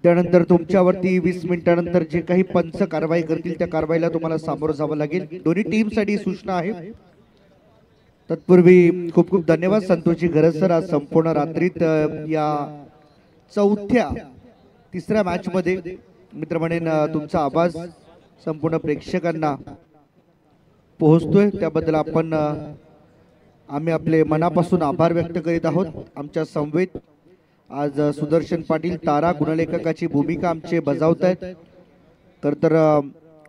त्यानंतर तुमच्यावरती 20 मिनिटानंतर जे काही पंच कारवाई करतील त्या कारवाईला तुम्हाला सामोरं जावं लागेल. दोन्ही टीमसाठी सूचना आहे. तत्पूर्वी खूप खूप धन्यवाद संतोषजी गरज सर. आज संपूर्ण रात्रीत या तिसऱ्या मॅच मध्ये मित्र म्हणेन तुमचा आवाज संपूर्ण प्रेक्षकांना पोहोचतोय त्याबद्दल आम्ही आपले मनापासून आभार व्यक्त करीत आहोत. आमच्या समवेत आज सुदर्शन पाटील तारा गुणलेखकाची भूमिका आमचे बजावत आहेत. तर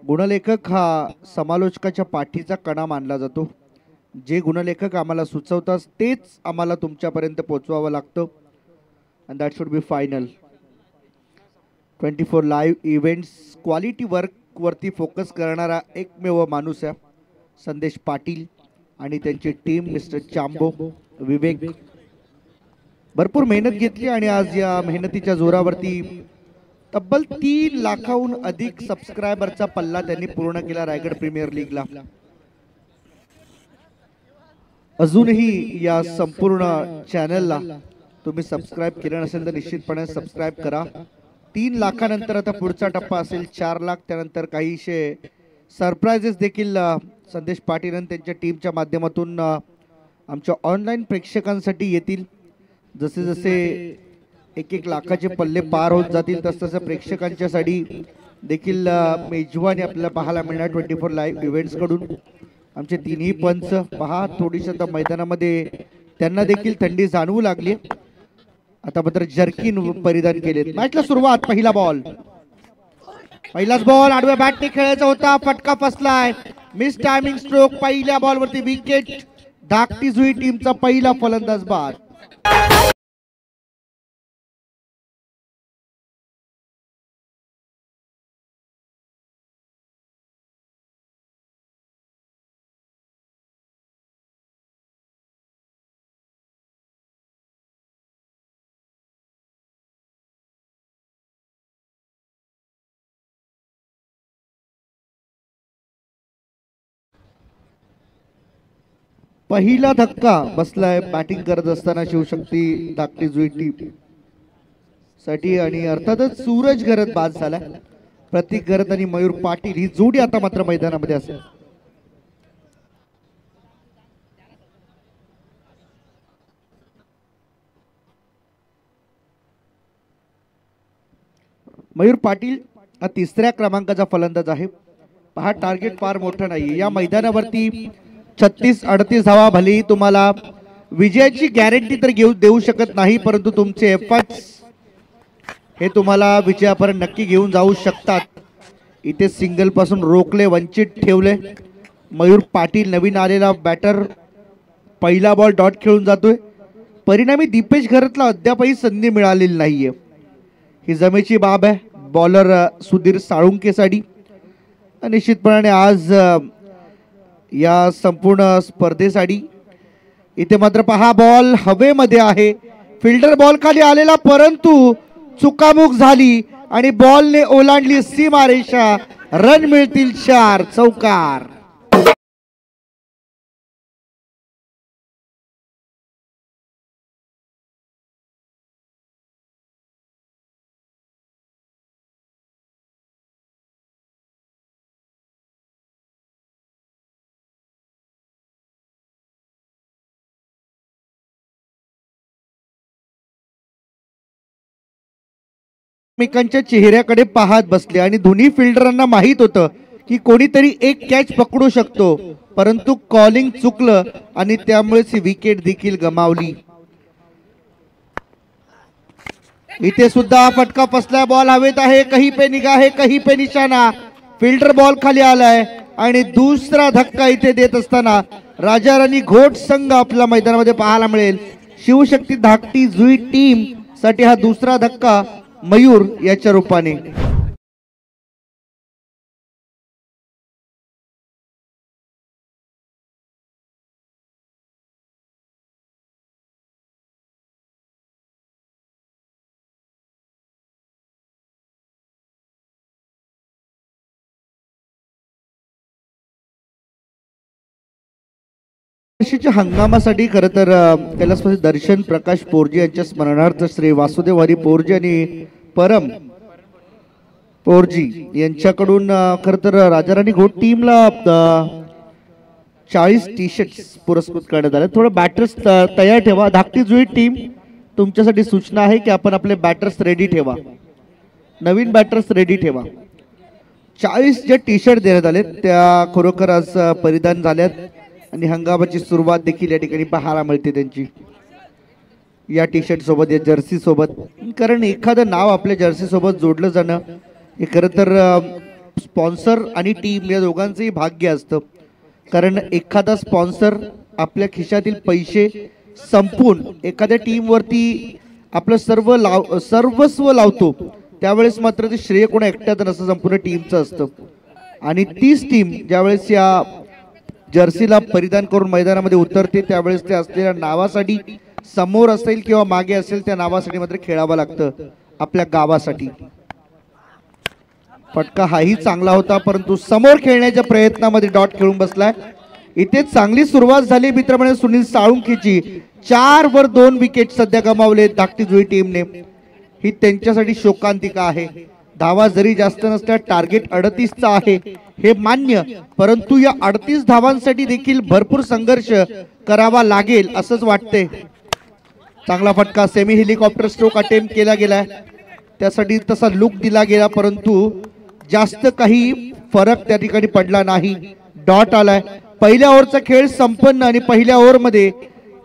गुणलेखक हा समालोचकाच्या पाठीचा कणा मानला जातो. जे गुणलेखक आम्हाला सुचवतात तेच आम्हाला तुमच्यापर्यंत पोहोचवावं लागतं. And that should be final. 24 live events quality work वरती फोकस करणारा एकमेव माणूस आहे संदेश पाटील आणि त्यांची टीम. मिस्टर चांबो विवेक भरपूर मेहनत घेतली आणि आज या मेहनतीच्या जोरावरती तब्बल 3 लाखाहून अधिक सबस्क्रायबरचा पल्ला त्यांनी पूर्ण केला रायगड प्रीमियर लीगला. अजूनही या संपूर्ण चॅनलला तुम्ही सबस्क्राईब केलं नसेल तर निश्चितपणे सबस्क्राईब करा. 3 लाखानंतर आता पुढचा टप्पा असेल 4 लाख. त्यानंतर काहीशे सरप्राइजेस देखील संदेश पाटील आणि त्यांच्या टीमच्या माध्यमातून आमच्या ऑनलाईन प्रेक्षकांसाठी येतील. जसे जसे 1-1 लाखाचे पल्ले पार होत जातील तसतसं प्रेक्षकांच्यासाठी देखील मेजवानी आपल्याला पाहायला मिळणार 24 लाईव्ह इव्हेंट्स कडून. आमचे 3ही पंच पहा थोडीशी आता मैदानामध्ये त्यांना देखील थंडी जाणवू लागली. आता मात्र जर्किन परिधान केलेत. मॅचला सुरुवात. पहिला बॉल पहिलाच बॉल आडव्या बॅटने खेळायचा होता, फटका फसलाय. Miss timing stroke. पहिल्या बॉलवरती विकेट. धाकटी जुई टीमचा पहिला फलंदाज बाद. पहिला धक्का बसलाय बॅटिंग करत असताना शिवशक्ती धाकटी जुई टीम साठी आणि अर्थातच सूरज गरत बाद झाला. प्रतीक गरत आणि मयूर पाटील ही जोडी आता मात्र मैदानामध्ये असेल. मयूर पाटील हा तिसऱ्या क्रमांकाचा फलंदाज आहे. हा टार्गेट फार मोठं नाही या मैदानावरती. 36-38 धावा भलेही तुम्हाला विजयाची गॅरंटी तर देऊ शकत नाही, परंतु तुमचे एफर्ट्स हे तुम्हाला विजयापर्यंत नक्की घेऊन जाऊ शकतात. इथे सिंगल पासून रोखले, वंचित ठेवले. मयूर पाटील नवीन आलेला बॅटर पहिला बॉल डॉट खेळून जातोय. परिणामी दीपेश घरतला अद्यापही संधी मिळालेली नाहीये. ही जमेची बाब आहे बॉलर सुधीर साळुंकेसाठी. निश्चितपणाने आज या संपूर्ण स्पर्धेसाठी इथे मात्र पहा बॉल हवेमध्ये आहे. फिल्डर बॉल खाली आलेला, परंतु चुकामुक झाली आणि बॉलने ओलांडली सीमारेषा. रन मिळतील 4. चौकार. एकमेकांच्या चेहऱ्याकडे पाहत बसले आणि दोन्ही फिल्डरांना माहित होतं की कोणीतरी एक कॅच पकडू शकतो, परंतु कॉलिंग चुकलं आणि त्यामुळेच ही विकेट देखील गमावली. इथे सुद्धा फटका फसला. बॉल हवेत आहे. कहीं पे निगाह है, कहीं पे निशाणा. फिल्डर बॉल खाली आलाय आणि दुसरा धक्का इथे देत असताना राजा राणी घोट संघ आपल्या मैदानामध्ये पाहायला मिळेल. शिवशक्ती धाकटी जुई टीम साठी हा दुसरा धक्का मयूर याच्या रूपाने. हंगामासाठी खरं तर कैलासवासी दर्शन प्रकाश पोरजी यांच्या स्मरणार्थ श्री वासुदेव हरी पोरजी आणि परम पोरजी यांच्याकडून खरं तर राजा राणी घोट टीमला 40 टी शर्ट्स पुरस्कृत करण्यात आले. थोडं बॅटर्स तयार ठेवा. धाकटी जुई टीम तुमच्यासाठी सूचना आहे की आपण आपले बॅटर्स रेडी ठेवा. नवीन बॅटर्स रेडी ठेवा. 40 जे टी शर्ट देण्यात आले त्या खरोखर आज परिधान झाल्यात आणि हंगामाची सुरुवात देखील या ठिकाणी पाहायला मिळते त्यांची या टी शर्ट सोबत, या जर्सी सोबत. कारण एखादं नाव आपल्या जर्सी सोबत जोडलं जाणं हे खरं तर स्पॉन्सर आणि टीम या दोघांचंही भाग्य असतं. कारण एखादा स्पॉन्सर आपल्या खिशातील पैसे संपून एखाद्या टीमवरती आपलं सर्वस्व लावतो, त्यावेळेस मात्र ते श्रेय कोणा एकट्याचं नसतं, संपूर्ण टीमचं असतं. आणि तीच टीम ज्यावेळेस या जर्सीला परिधान करून मैदानामध्ये उतरते त्यावेळेस ते असलेल्या नावासाठी समोर असेल किंवा मागे असेल त्या नावासाठी मात्र खेळावं लागतं आपल्या गावासाठी. फटका हाही चांगला होता, परंतु समोर खेळण्याच्या प्रयत्नामध्ये डॉट खेळून बसलाय. इथे चांगली सुरुवात झाली मित्रमंडळी सुनील साळुंखेची. 4 वर 2 विकेट सध्या गमावले धाकटी जुई टीमने. ही त्यांच्यासाठी शोकांतिका आहे. धावा जरी जास्त नसल्या, टार्गेट 38चा आहे हे मान्य, परंतु या 38 धावांसाठी देखील भरपूर संघर्ष करावा लागेल असंच वाटते. चांगला फटका. सेमी हेलिकॉप्टर स्ट्रोक अटेम्प्ट केला गेलाय, त्यासाठी तसा लुक दिला गेला, परंतु जास्त काही फरक त्या ठिकाणी पडला नाही. डॉट आलाय. पहिल्या ओव्हरचा खेळ संपन्न आणि पहिल्या ओव्हरमध्ये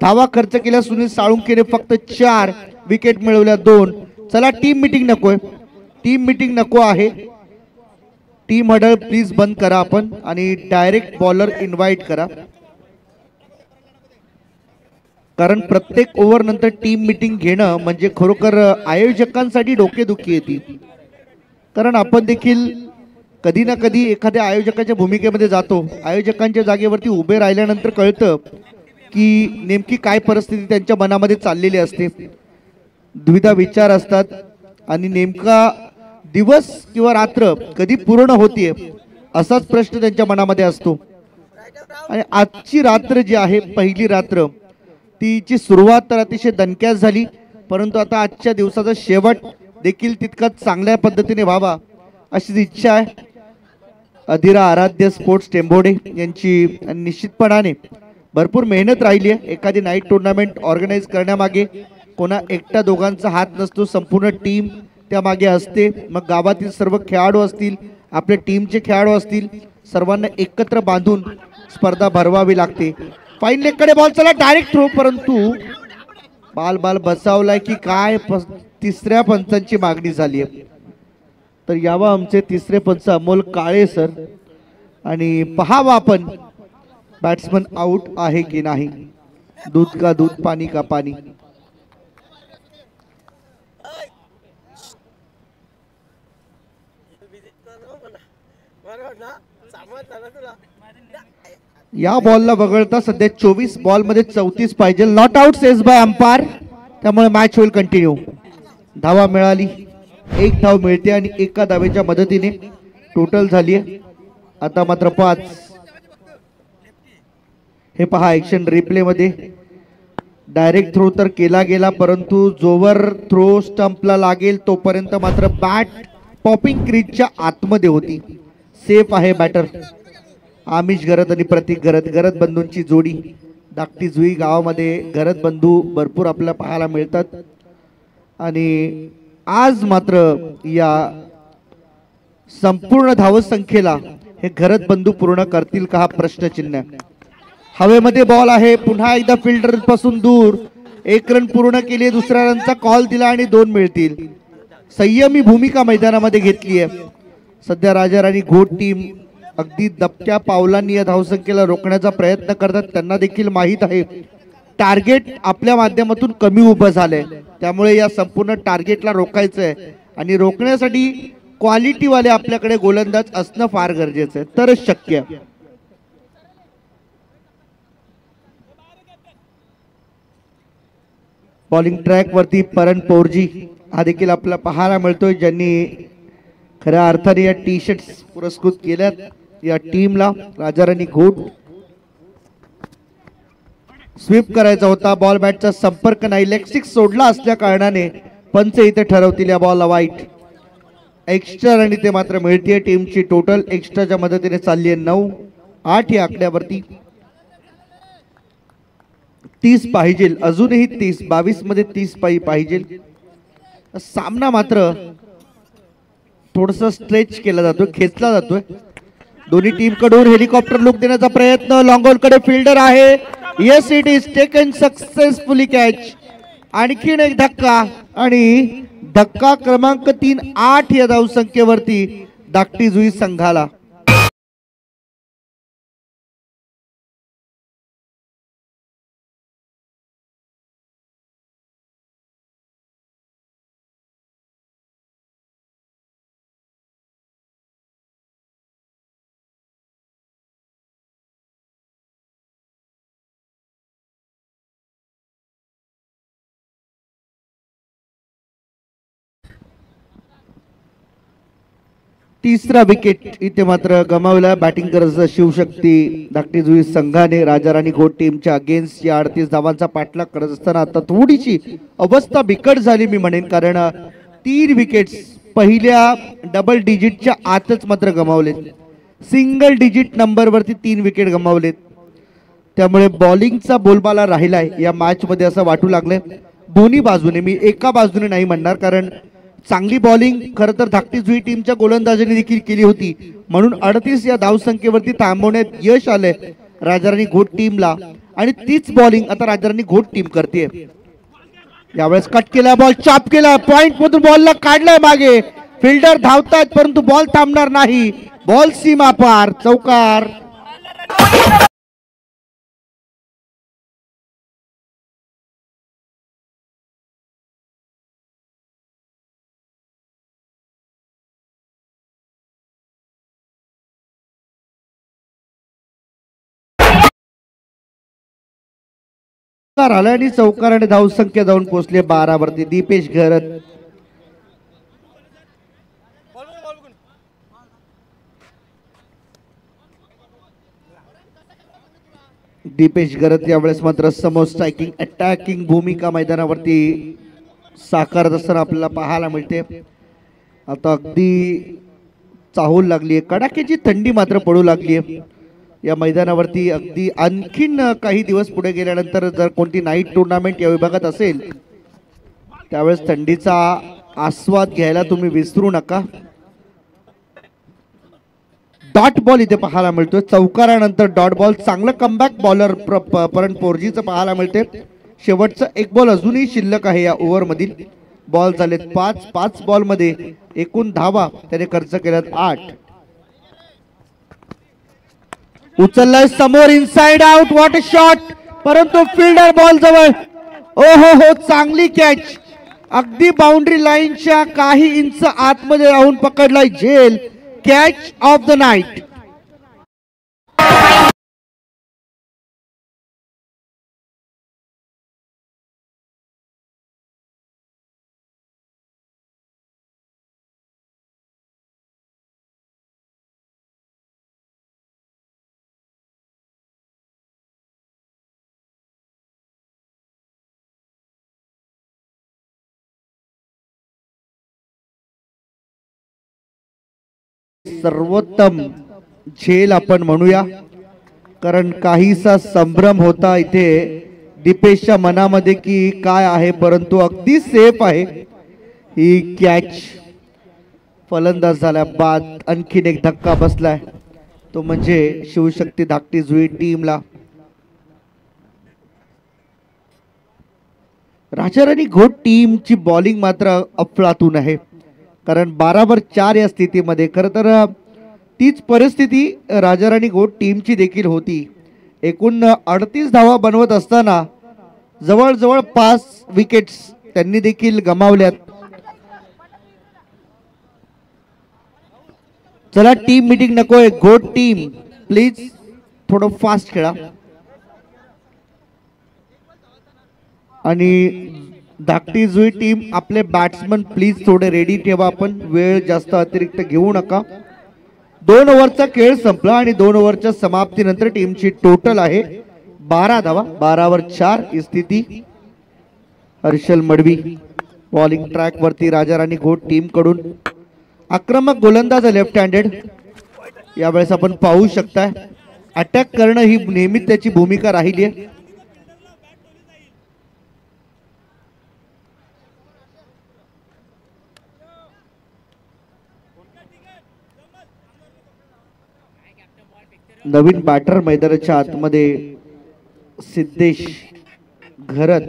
धावा खर्च केल्या सुनील साळुंखेने फक्त 4 विकेट मिळवल्या 2. चला टीम मीटिंग नकोय, टीम मीटिंग नको आहे. टीम हडल प्लीज बंद करा आपण आणि डायरेक्ट बॉलर इन्व्हाइट करा, कारण प्रत्येक ओव्हर नंतर टीम मीटिंग घेणं म्हणजे खरोखर आयोजकांसाठी डोकेदुखी येते. कारण आपण देखील कधी ना कधी एखाद्या आयोजकाच्या भूमिकेमध्ये जातो, आयोजकांच्या जागेवरती उभे राहिल्यानंतर कळतं की नेमकी काय परिस्थिती त्यांच्या मनामध्ये चाललेली असते, द्विधा विचार असतात आणि नेमका दिवस किंवा रात्र कधी पूर्ण होतीये असाच प्रश्न त्यांच्या मनामध्ये असतो. आणि आजची रात्र जी आहे, पहिली रात्र, तिची सुरुवात तर अतिशय दणक्यात झाली, परंतु आता आजच्या दिवसाचा शेवट देखील तितकाच चांगल्या पद्धतीने व्हावा अशीच इच्छा आहे. अधिरा आराध्य स्पोर्ट्स टेंभोडे यांची निश्चितपणाने भरपूर मेहनत राहिली आहे. एखादी नाईट टुर्नामेंट ऑर्गनाईज करण्यामागे कोणा एकटा दोघांचा हात नसतो, संपूर्ण टीम त्यामागे असते. मग गावातील सर्व खेळाडू असतील, आपल्या टीमचे खेळाडू असतील, सर्वांना एकत्र बांधून स्पर्धा भरवावी लागते. फाईन लेगकडे बॉल, चला डायरेक्ट थ्रो, परंतु बाल बसावलाय की काय, तिसऱ्या पंचांची मागणी झाली आहे. तर यावा आमचे तिसरे पंच अमोल काळे सर आणि पहावा आपण बॅट्समन आउट आहे की नाही. दूध का दूध, पाणी का पाणी. या बॉलला वगळता सध्या 24 बॉल मध्ये 34 पाहिजे. Not out says bye umpire, त्यामुळे मॅच होईल कंटिन्यू. धावा मिळाली, एक धाव मिळते आणि एका धावेच्या मदतीने टोटल झाली आहे आता मात्र 5. हे पहा ऍक्शन रिप्ले मध्ये, डायरेक्ट थ्रो तर केला गेला, परंतु जोवर थ्रो स्टंपला लागेल तोपर्यंत मात्र बॅट पॉपिंग क्रीजच्या आतमध्ये होती. सेफ आहे बॅटर. आमिष गरत आणि प्रतीक गरत, गरत बंधूंची जोडी. धाकटी जुई गावामध्ये गरत बंधू भरपूर आपल्याला पाहायला मिळतात आणि आज मात्र या संपूर्ण धावसंख्येला हे गरत बंधू पूर्ण करतील का हा प्रश्नचिन्ह. हवेमध्ये बॉल आहे, पुन्हा एकदा फिल्डर पासून दूर. 1 रन पूर्ण केली, दुसऱ्या रनचा कॉल दिला आणि 2 मिळतील. संयमी भूमिका मैदानामध्ये घेतली आहे. सध्या राजा राणी घोट टीम अगदी दबक्या पावलांनी या धावसंख्येला रोखण्याचा प्रयत्न करतात. त्यांना देखील माहीत आहे टार्गेट आपल्या माध्यमातून कमी उभं झालंय, त्यामुळे या संपूर्ण टार्गेटला रोखायचं आहे आणि रोखण्यासाठी क्वालिटीवाले आपल्याकडे गोलंदाज असणं फार गरजेचं आहे, तरच शक्य आहे. बॉलिंग ट्रॅक वरती परण पोरजी हा देखील आपल्याला पाहायला मिळतोय, ज्यांनी खऱ्या अर्थाने या टी शर्ट्स पुरस्कृत केल्यात या टीमला. राजाराणी घोट स्वीप करायचा होता, बॉल बॅटचा संपर्क नाही, लेग सिक्स सोडला असल्या कारणाने पंच इथे ठरवतील या बॉलला वाईट. एक्स्ट्रा रन इथे मात्र मिळते. टीमची टोटल एक्स्ट्राच्या मदतीने चालली आहे 9-8 या आकड्यावरती. 30 पाहिजे, अजूनही 30, 22 मध्ये 30 पाहिजे. सामना मात्र थोडस स्ट्रेच केला जातोय, खेचला जातोय. दोन्ही टीम कडून हेलिकॉप्टर लुक देण्याचा प्रयत्न. लॉंग ऑन कडे फिल्डर आहे. Yes, it is taken successfully catch. आणखीन एक धक्का आणि धक्का क्रमांक 3, 8 या धावसंख्येवरती धाकटी जुई संघाला. तिसरा विकेट इथे मात्र गमावला. बॅटिंग करत शिवशक्ती धाकटी जुई संघाने राजा राणी घोट टीमच्या अगेन्स्ट या 38 धावांचा पाठलाग करत असताना आता थोडीशी अवस्था बिकट झाली मी म्हणेन, कारण 3 विकेट्स पहिल्या डबल डिजिटच्या आतच मात्र गमावलेत. सिंगल डिजिट नंबरवरती 3 विकेट गमावलेत. त्यामुळे बॉलिंगचा बोलबाला राहिलाय या मॅच मध्ये असं वाटू लागलंय दोन्ही बाजूने. मी एका बाजूने नाही म्हणणार, कारण चांगली बॉलिंग खरं तर धाकटी जुई टीमच्या गोलंदाजांनी देखील केली होती, म्हणून 38 या धावसंख्येवरती थांबवण्यात यश आलंय राजाराणी घोट टीमला. आणि तीच बॉलिंग आता राजाराणी घोट टीम करते. यावेळेस कट केला बॉल, चाप केला, पॉइंट मधून बॉलला काढलाय मागे, फिल्डर धावतायत परंतु बॉल थांबणार नाही. बॉल सीमा पार, चौकार. आला आणि चौकार आणि धावसंख्या जाऊन पोहोचले 12 वरती. दीपेश घरत दीपेश घरत यावेळेस मात्र समोर स्ट्रायकिंग अटॅकिंग भूमिका मैदानावरती साकारत असताना आपल्याला पाहायला मिळते. आता अगदी चाहूल लागली आहे, कडाक्याची थंडी मात्र पडू लागली आहे या मैदानावरती. अगदी आणखीन काही दिवस पुढे गेल्यानंतर जर कोणती नाईट टुर्नामेंट या विभागात असेल त्यावेळेस थंडीचा आस्वाद घ्यायला तुम्ही विसरू नका. डॉट बॉल इथे पाहायला मिळतोय. चौकारानंतर डॉट बॉल. चांगलं कमबॅक बॉलर परंत पोरजीचं पाहायला मिळते. शेवटचा एक बॉल अजूनही शिल्लक आहे या ओव्हर मधील. बॉल झालेत 5 बॉल मध्ये एकूण धावा त्याने खर्च केल्यात 8. उचललाय समोर, inside out. What a shot, परंतु फिल्डर बॉल जवळ. ओ हो, चांगली कॅच. अगदी बाउंड्री लाईनच्या काही इंच आतमध्ये राहून पकडलाय झेल. Catch of the night. सर्वोत्तम झेल आपण म्हणूया, कारण काहीसा संभ्रम होता इथे दीपेशच्या मनामध्ये की काय आहे, परंतु अगदी सेफ आहे ही कॅच. फलंदाज झाल्या बाद आणखीन एक धक्का बसलाय, तो म्हणजे शिवशक्ती धाकटी जुई टीमला. राजाराणी घोट टीमची बॉलिंग मात्र अफलातून आहे, कारण 12/4 या स्थितीमध्ये. खरं तर तीच परिस्थिती राजाराणी घोट टीमची देखील होती. एकूण 38 धावा बनवत असताना जवळजवळ 5 विकेट्स त्यांनी देखील गमावल्यात. चला टीम मीटिंग नकोय. घोट टीम प्लीज थोडं फास्ट खेळा आणि धाकटी जुई टीम आपले बॅट्समन प्लीज थोडे रेडी ठेवा. आपण वेळ जास्त अतिरिक्त घेऊ नका. 2 ओव्हरचा खेळ संपला आणि 2 ओव्हरच्या समाप्तीनंतर टीमची टोटल आहे 12 धावा. 12/4 ही स्थिती. हर्षल मडवी बॉलिंग ट्रॅक वरती राजाराणी घोट टीम कडून. आक्रमक गोलंदाज लेफ्ट हँडेड. यावेळेस आपण पाहू शकताय अटॅक करणं ही नेहमीच त्याची भूमिका राहिली आहे. नवीन बॅटर मैदानाच्या आतमध्ये सिद्धेश घरत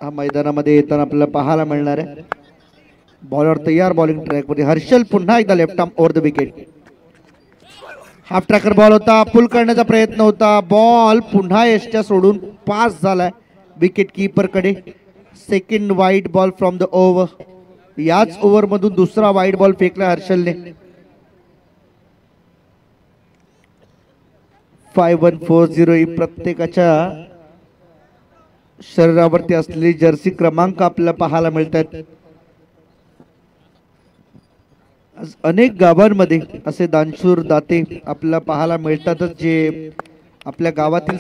हा मैदानामध्ये येताना आपल्याला पाहायला मिळणार आहे. बॉलर तयार बॉलिंग ट्रॅक मध्ये. हर्षल पुन्हा एकदा left arm over the wicket. Half tracker ball होता, पुल करण्याचा प्रयत्न होता. बॉल पुन्हा यष्ट्या सोडून पास झालाय विकेट कीपर कडे. Second wide ball from the over. याच ओव्हर मधून दुसरा वाईड बॉल फेकला हर्षलने. 5140 ही प्रत्येकाच्या शरीरावरती असलेली जर्सी क्रमांक आपल्याला पाहायला मिळतात. अनेक गावांमध्ये असे दानशूर दाते आपल्याला पाहायला मिळतातच, जे आपल्या गावातील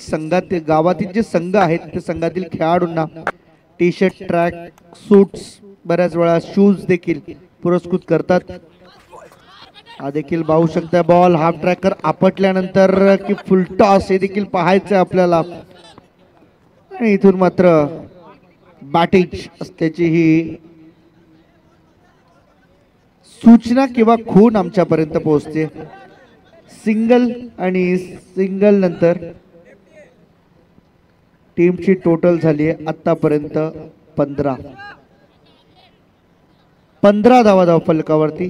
जे संघ आहेत त्या संघातील खेळाडूंना टी शर्ट, ट्रॅक सूट्स, बऱ्याच वेळा शूज देखील पुरस्कृत करतात. हा देखील पाहू शकता बॉल हाफ ट्रॅकर आपटल्यानंतर की फुल टॉस हे देखील पाहायचं आपल्याला. आणि इथून मात्र बॅटिंग असल्याची ही सूचना किंवा खून आमच्यापर्यंत पोहोचते. सिंगल आणि सिंगल नंतर टीमची टोटल झाली आहे आतापर्यंत 15. 15 धावा धाव फलकावरती.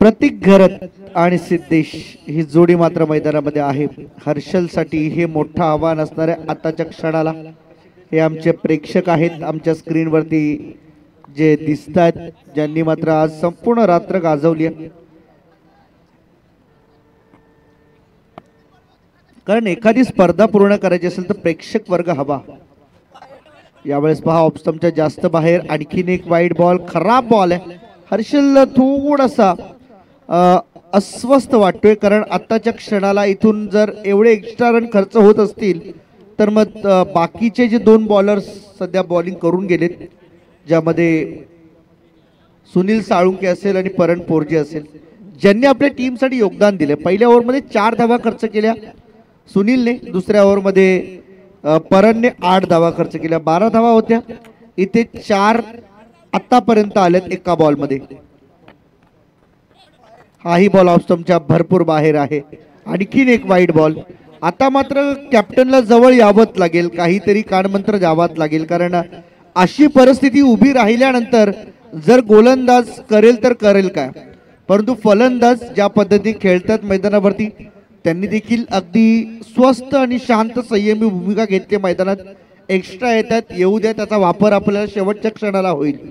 प्रतीक घरत आणि सिद्धेश ही जोडी मात्र मैदानामध्ये आहे. हर्षलसाठी हे मोठं आव्हान असणार आहे आताच्या क्षणाला. हे आमचे प्रेक्षक आहेत आमच्या स्क्रीनवरती जे दिसत आहेत, ज्यांनी मात्र आज संपूर्ण रात्र गाजवली आहे. कारण एखादी स्पर्धा पूर्ण करायची असेल तर प्रेक्षक वर्ग हवा. यावेळेस पहा ऑफस्टंपच्या जास्त बाहेर आणखीन एक वाईड बॉल, खराब बॉल आहे. हर्षल थोडासा अस्वस्थ वाटतोय, कारण आताच्या क्षणाला इथून जर एवढे एक्स्ट्रा रन खर्च होत असतील तर मग बाकीचे जे 2 बॉलर्स सध्या बॉलिंग करून गेलेत, ज्यामध्ये सुनील साळुंके असेल आणि परण पोरजे असेल, ज्यांनी आपल्या टीमसाठी योगदान दिले. पहिल्या ओव्हरमध्ये 4 धावा खर्च केल्या सुनीलने, दुसऱ्या ओव्हरमध्ये परणने 8 धावा खर्च केल्या, 12 धावा होत्या. इथे 4 आतापर्यंत आल्यात एका बॉलमध्ये. हाही बॉल ऑफस्टंपच्या भरपूर बाहेर आहे. आणखीन एक वाईड बॉल. आता मात्र कॅप्टनला जवळ यावंच लागेल, काहीतरी कानमंत्र द्यावाच लागेल, कारण अशी परिस्थिती उभी राहिल्यानंतर जर गोलंदाज करेल तर करेल काय, परंतु फलंदाज ज्या पद्धतीने खेळतात मैदानावरती त्यांनी देखील अगदी स्वस्थ आणि शांत संयमी भूमिका घेतली. मैदानात एक्स्ट्रा येतात, येऊ द्या, त्याचा वापर आपल्याला शेवटच्या क्षणाला होईल.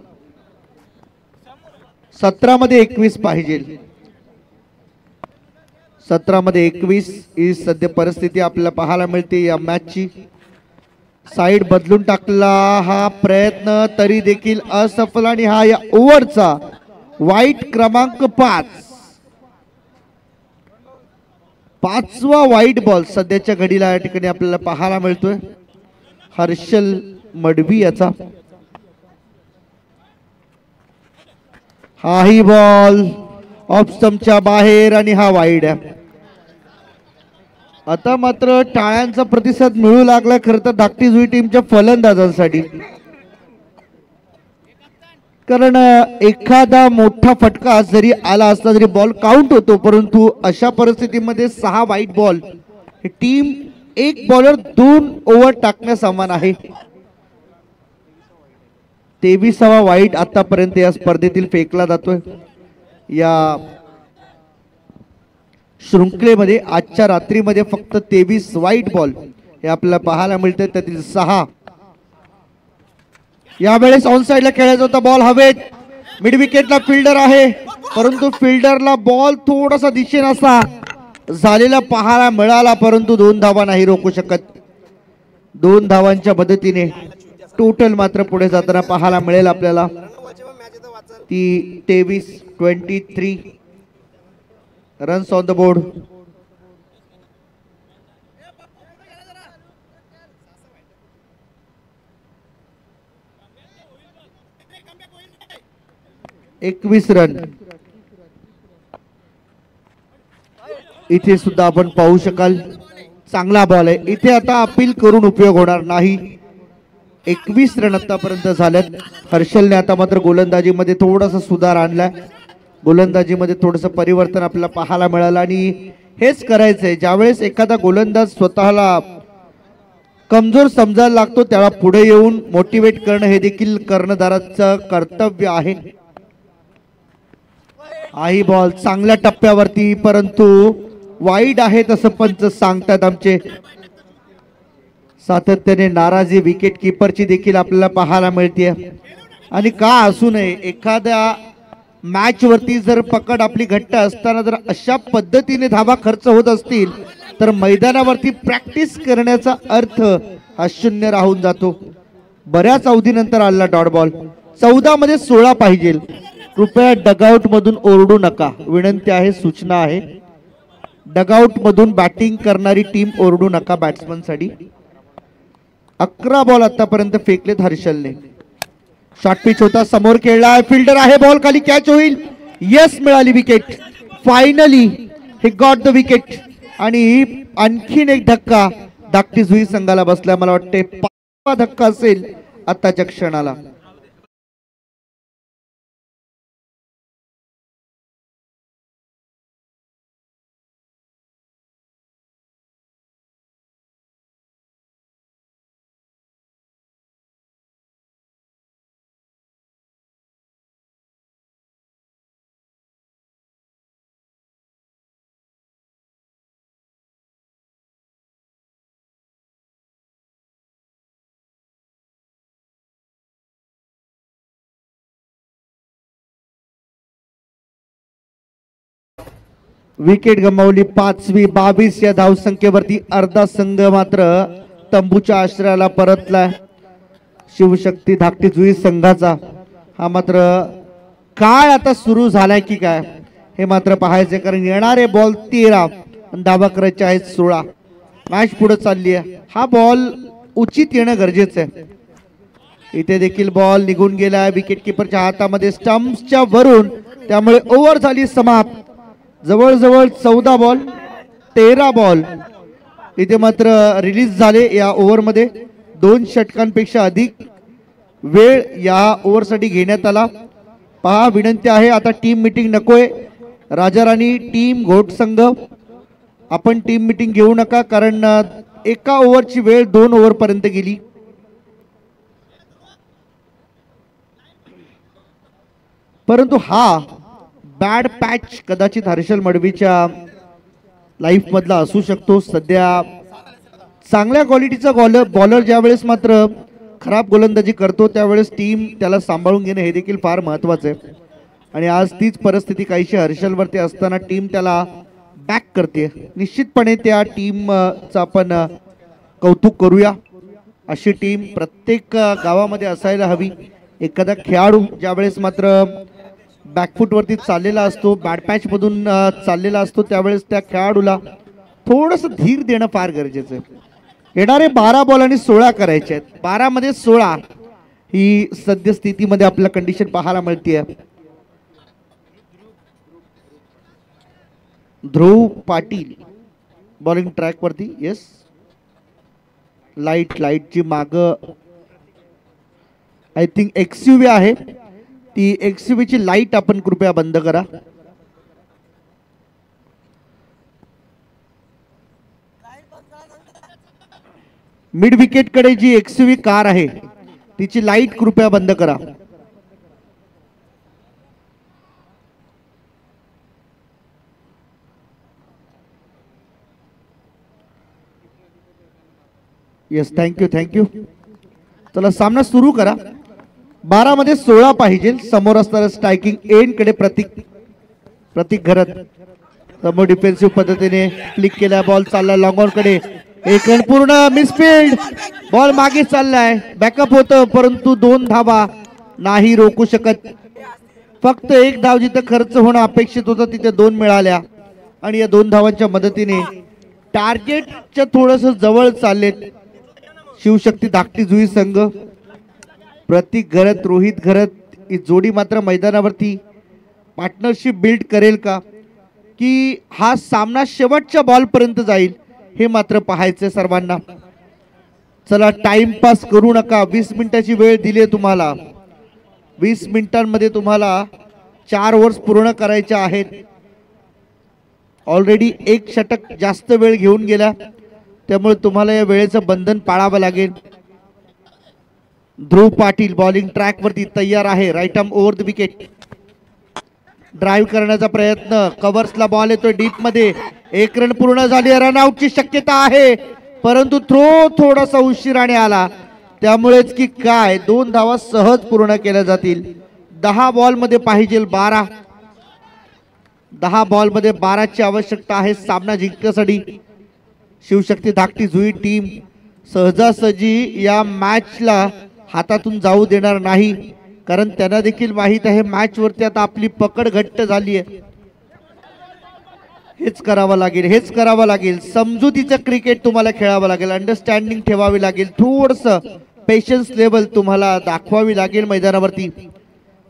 17 मध्ये 21 पाहिजे. 17 मध्ये 21 ही सध्या परिस्थिती आपल्याला पाहायला मिळते या मॅचची. साईड बदलून टाकला हा प्रयत्न तरी देखील असफल, आणि हा या ओव्हरचा वाईट क्रमांक 5वा वाईट बॉल सध्याच्या घडीला या ठिकाणी आपल्याला पाहायला मिळतोय हर्षल मडवी याचा. हाही बॉल ऑफ स्टंपच्या बाहेर आणि हा वाईड आहे. आता मात्र टाळ्यांचा प्रतिसाद मिळू लागला खरं तर धाकटी जुई टीमच्या फलंदाजांसाठी, कारण एखादा मोठा फटका जरी आला असला तरी बॉल काउंट होतो, परंतु अशा परिस्थितीमध्ये 6 वाईट बॉल, टीम 1 बॉलर 2 ओव्हर टाकण्या समान आहे. 23वा वाईट आतापर्यंत या स्पर्धेतील फेकला जातोय. या शृंखलेमध्ये आजच्या रात्रीमध्ये फक्त 23 वाईट बॉल हे आपल्याला पाहायला मिळते, त्यातील 6 यावेळेस ऑन साइडला खेळायचा होता. बॉल हवेत, मिड विकेटला फिल्डर आहे, परंतु फिल्डरला बॉल थोडासा दिशेनासा झालेला पाहायला मिळाला, परंतु 2 धावा नाही रोखू शकत. 2 धावांच्या मदतीने टोटल मात्र पुढे जाताना पाहायला मिळेल आपल्याला. ती 23 रन्स ऑन द बोर्ड. एकवीस रन इथे सुद्धा आपण पाहू शकाल. चांगला बॉल आहे. इथे आता अपील करून उपयोग होणार नाही. 21 रन आतापर्यंत झाल्यात. हर्षलने आता मात्र गोलंदाजीमध्ये थोडासा सुधार आणलाय. गोलंदाजीमध्ये थोडंसं परिवर्तन आपल्याला पाहायला मिळालं, आणि हेच करायचंय. ज्यावेळेस एखादा गोलंदाज स्वतःला कमजोर समजायला लागतो त्याला पुढे येऊन मोटिवेट करणं हे देखील कर्णधाराचं कर्तव्य आहे. हाही बॉल चांगल्या टप्प्यावरती, परंतु वाईड आहे तसं पंच सांगतात आमचे. सातत्याने नाराजी विकेट किपरची देखील आपल्याला पाहायला मिळते. आणि का असू नये, एखाद्या मॅच वरती जर पकड आपली घट्ट असताना जर अशा पद्धतीने धावा खर्च होत असतील तर मैदानावरती प्रॅक्टिस करण्याचा अर्थ हा शून्य राहून जातो. बऱ्याच अवधीनंतर आलेला डॉट बॉल. 14 मध्ये 16 पाहिजे. कृपया डगआउट मधून ओरडू नका, विनंती आहे, सूचना आहे. डगआउट मधून बॅटिंग करणारी टीम ओरडू नका बॅट्समन साठी. 11 बॉल आतापर्यंत फेकलेत हर्षलने. शॉर्ट पिच होता, समोर खेळला, फिल्डर आहे, बॉल खाली कॅच होईल. यस, मिळाली विकेट. फायनली हे गॉट द विकेट. आणि आणखीन एक धक्का धाकटी जुई संघाला बसला. मला वाटते 5वा धक्का असेल आताच्या क्षणाला. विकेट गमावली 5वी. 22 या धावसंख्येवरती अर्धा संघ मात्र तंबूच्या आश्रयाला परतलाय. शिवशक्ती धाकटी जुई संघाचा हा मात्र काळ आता सुरू झालाय की काय हे मात्र पाहायचे, कारण येणारे बॉल 13 आणि धावा करायचे आहेत 16. मॅच पुढे चालली आहे. हा बॉल उचित येणं गरजेचं आहे. इथे देखील बॉल निघून गेला विकेट किपरच्या हातामध्ये स्टंप्सच्या वरून, त्यामुळे ओव्हर झाली समाप्त. जवळजवळ 14 बॉल 13 बॉल इथे मात्र रिलीज झाले या ओव्हरमध्ये. 2 षटकांपेक्षा अधिक वेळ या ओव्हरसाठी घेण्यात आला. पहा, विनंती आहे आता टीम मीटिंग नकोय. राजा राणी टीम घोट संघ आपण टीम मीटिंग घेऊ नका, कारण एका ओव्हरची वेळ 2 ओव्हर पर्यंत गेली. परंतु हा बॅड पॅच कदाचित हर्षल मडवीच्या लाईफ मधला असू शकतो. सध्या चांगल्या क्वालिटीचा बॉलर ज्यावेळेस मात्र खराब गोलंदाजी करतो त्यावेळेस टीम त्याला सांभाळून घेणं हे देखील फार महत्वाचं आहे. आणि आज तीच परिस्थिती काहीशी हर्षलवरती असताना टीम त्याला बॅक करते. निश्चितपणे त्या टीमचं आपण कौतुक करूया. अशी टीम प्रत्येक गावामध्ये असायला हवी. एखादा खेळाडू ज्यावेळेस मात्र बॅकफूटवरती चाललेला असतो, बॅड पॅच मधून चाललेला असतो, त्यावेळेस त्या खेळाडूला थोडंसं धीर देणं फार गरजेचं आहे. येणारे 12 बॉल आणि 16 करायचे आहेत. 12 मध्ये 16 ही सद्यस्थितीमध्ये आपल्याला कंडिशन पाहायला मिळते. ध्रुव पाटील बॉलिंग ट्रॅक वरती. येस, लाईटची माग आय थिंक एक्सयूव्ही आहे. ती एक्सयूव्ही ची लाईट आपण कृपया बंद करा. मिड विकेट कडे जी एक्सयूव्ही कार आहे तिची लाईट कृपया बंद करा. Yes, thank you. चला सामना सुरू करा. 12 मध्ये 16 पाहिजे. समोर असणारा स्ट्रायकिंग एंड कडे प्रतीक घरत समोर डिफेन्सिव्ह पद्धतीने क्लिक केला. बॉल चालला लॉंग ऑन कडे. एक रन पूर्ण मिसफील्ड. बॉल मागे चाललाय. बॅकअप होतं परंतु 2 धावा नाही रोखू शकत. फक्त 1 धाव जिथं खर्च होणं अपेक्षित होतं तिथे 2 मिळाल्या आणि या 2 धावांच्या मदतीने टार्गेटच्या थोडस जवळ चाललेत शिवशक्ती धाकटी जुई संघ. प्रतीक घरत रोहित घरत ही जोडी मात्र मैदानावरती पार्टनरशिप बिल्ड करेल का, की हा सामना शेवटच्या बॉल पर्यंत जाईल हे मात्र पाहायचंय सर्वांना. चला टाइमपास करू नका. 20 मिनिटाची वेळ दिली तुम्हाला. 20 मिनिटांमध्ये तुम्हाला 4 ओव्हर्स पूर्ण करायच्या आहेत. ऑलरेडी 1 षटक जास्त वेळ घेऊन गेला, त्यामुळे तुम्हाला या वेळेचं बंधन पाळावं लागेल. ध्रुव पाटील बॉलिंग ट्रॅक वरती तयार आहे. Right arm over the wicket. Drive करण्याचा प्रयत्न. कव्हर्सला बॉल येतोय डीप मध्ये. 1 रन पूर्ण झाली. रनआउटची शक्यता आहे परंतु थ्रो थोडासा उशिराने आला, त्यामुळेच की काय 2 धावा सहज पूर्ण केल्या जातील. 10 बॉल मध्ये पाहिजे 12. 10 बॉल मध्ये 12 ची आवश्यकता आहे सामना जिंकण्यासाठी. शिवशक्ती धाकटी जुई टीम सहजासहजी या मॅचला हातातून जाऊ देणार नाही, कारण त्यांना देखील माहित आहे मॅच वरती आता आपली पकड घट्ट झाली आहे. हेच करावं लागेल. समजुतीचं क्रिकेट तुम्हाला खेळावं लागेल. अंडरस्टँडिंग ठेवावी लागेल. थोडस पेशन्स लेवल तुम्हाला दाखवावी लागेल मैदानावरती,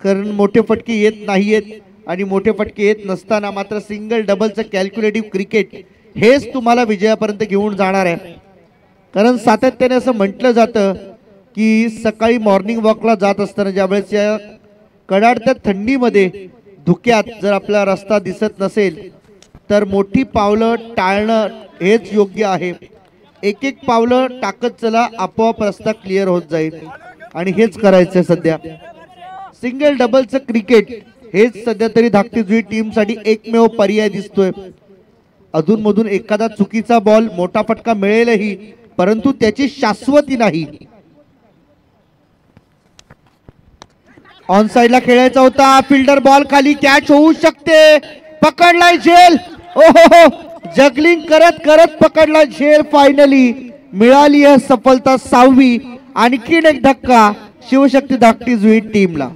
कारण मोठे फटके येत नाहीयेत आणि मोठे फटके येत नसताना मात्र सिंगल डबलचं कॅल्क्युलेटिव्ह क्रिकेट हेच तुम्हाला विजयापर्यंत घेऊन जाणार आहे. कारण सातत्याने असं म्हटलं जातं की सकाळी मॉर्निंग वॉकला जात असताना ज्यावेळेस या कडाडत्या थंडीमध्ये धुक्यात जर आपला रस्ता दिसत नसेल तर मोठी पावलं टाळणं हेच योग्य आहे. 1-1 पावलं टाकत चला, आपोआप रस्ता क्लिअर होत जाईल आणि हेच करायचंय सध्या. सिंगल डबलचं क्रिकेट हेच सध्या तरी धाकटी जुई टीम साठी एकमेव पर्याय दिसतोय. अधूनमधून एखादा चुकीचा बॉल मोठा फटका मिळेलही परंतु त्याची शाश्वती नाही. ऑन साइडला खेळायचा होता. फिल्डर बॉल खाली कॅच होऊ शकते. पकडलाय झेल. ओहो, जगलिंग करत करत पकडला झेल. फायनली मिळाली आहे सफलता 6वी. आणखीन एक धक्का शिवशक्ती धाकटी जुई टीमला.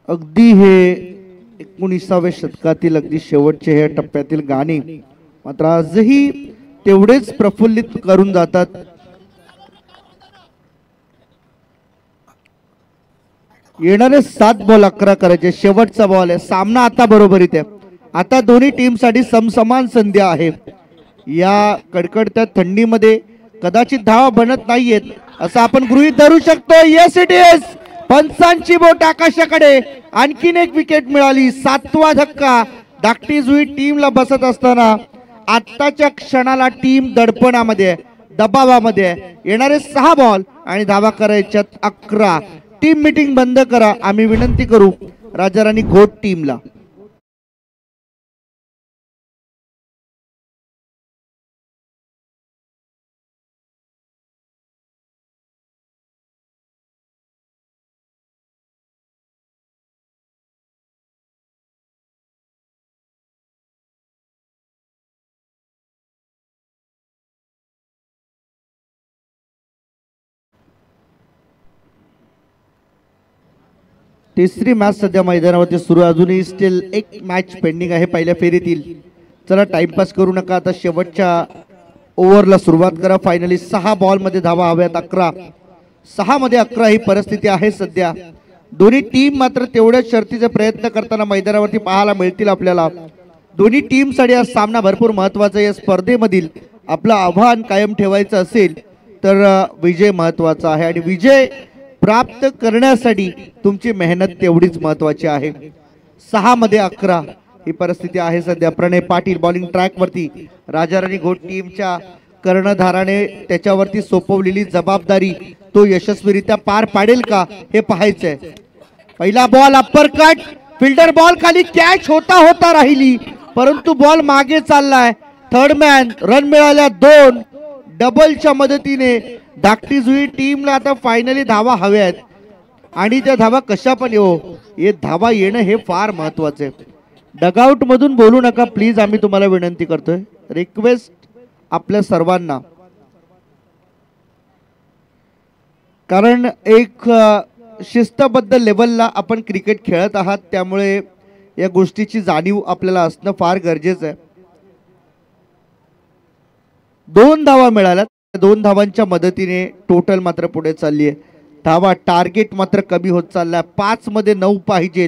अगदी हे 19व्या शतकातील अगदी शेवटचे हे टप्प्यातील गाणी मात्र आजही तेवढेच प्रफुल्लित करून जातात. येणारे 7 बॉल 11 करायचे. शेवटचा बॉल आहे. सामना आता बरोबरीत आहे. आता दोन्ही टीमसाठी समसमान संधी आहे. या कडकडत्या थंडीमध्ये कदाचित धावा बनत नाहीयेत असं आपण गृहीत धरू शकतो. Yes it is. पंचांची बोट आकाशाकडे. आणखीन एक विकेट मिळाली. 7वा धक्का धाकटी जुई टीमला बसत असताना आत्ताच्या क्षणाला टीम दडपणामध्ये दबावामध्ये. येणारे 6 बॉल आणि धावा करायच्यात 11. टीम मीटिंग बंद करा आम्ही विनंती करू राजाराणी घोट टीमला. तिसरी मॅच सध्या मैदानावरती सुरू. अजूनही स्टील एक मॅच पेंडिंग आहे पहिल्या फेरीतील. चला टाइमपास करू नका. आता शेवटच्या ओव्हरला सुरुवात करा. फायनली 6 बॉल मध्ये धावा हव्यात 11. 6 मध्ये 11 ही परिस्थिती आहे सध्या. दोन्ही टीम मात्र तेवढ्याच शर्तीचे प्रयत्न करताना मैदानावरती पाहायला मिळतील आपल्याला. दोन्ही टीमसाठी हा सामना भरपूर महत्वाचा आहे. या स्पर्धेमधील आपलं आव्हान कायम ठेवायचं असेल तर विजय महत्वाचा आहे आणि विजय प्राप्त करण्यासाठी तुमची मेहनत तेवढीच महत्वाची आहे. 6 मध्ये 11 ही परिस्थिती आहे सध्या. प्रणय पाटील बॉलिंग ट्रॅक वरती. राजाराणी घोट टीमच्या कर्णधाराने त्याच्यावरती सोपवलेली जबाबदारी तो यशस्वीरित्या पार पाडेल का हे पाहायचंय. पहिला ball upper cut. Fielder ball खाली कॅच होता राहिली परंतु बॉल मागे चाललाय. Third man. रन मिळाल्या 2. डबलच्या मदतीने धाकटी जुई टीमला आता फायनली धावा हव्या आहेत आणि त्या धावा कशा पण येऊ. हे धावा येणं हे फार महत्वाचं आहे. डगआउट मधून बोलू नका प्लीज आम्ही तुम्हाला विनंती करतोय. रिक्वेस्ट आपल्या सर्वांना. कारण एक शिस्तबद्ध लेवलला आपण क्रिकेट खेळत आहात त्यामुळे या गोष्टीची जाणीव आपल्याला असणं फार गरजेचं आहे. 2 धावा मिळाल्या. 2 धावांच्या मदतीने टोटल मात्र पुढे चालली आहे. धावा टार्गेट मात्र कमी होत चाललाय. 5 मध्ये 9 पाहिजे.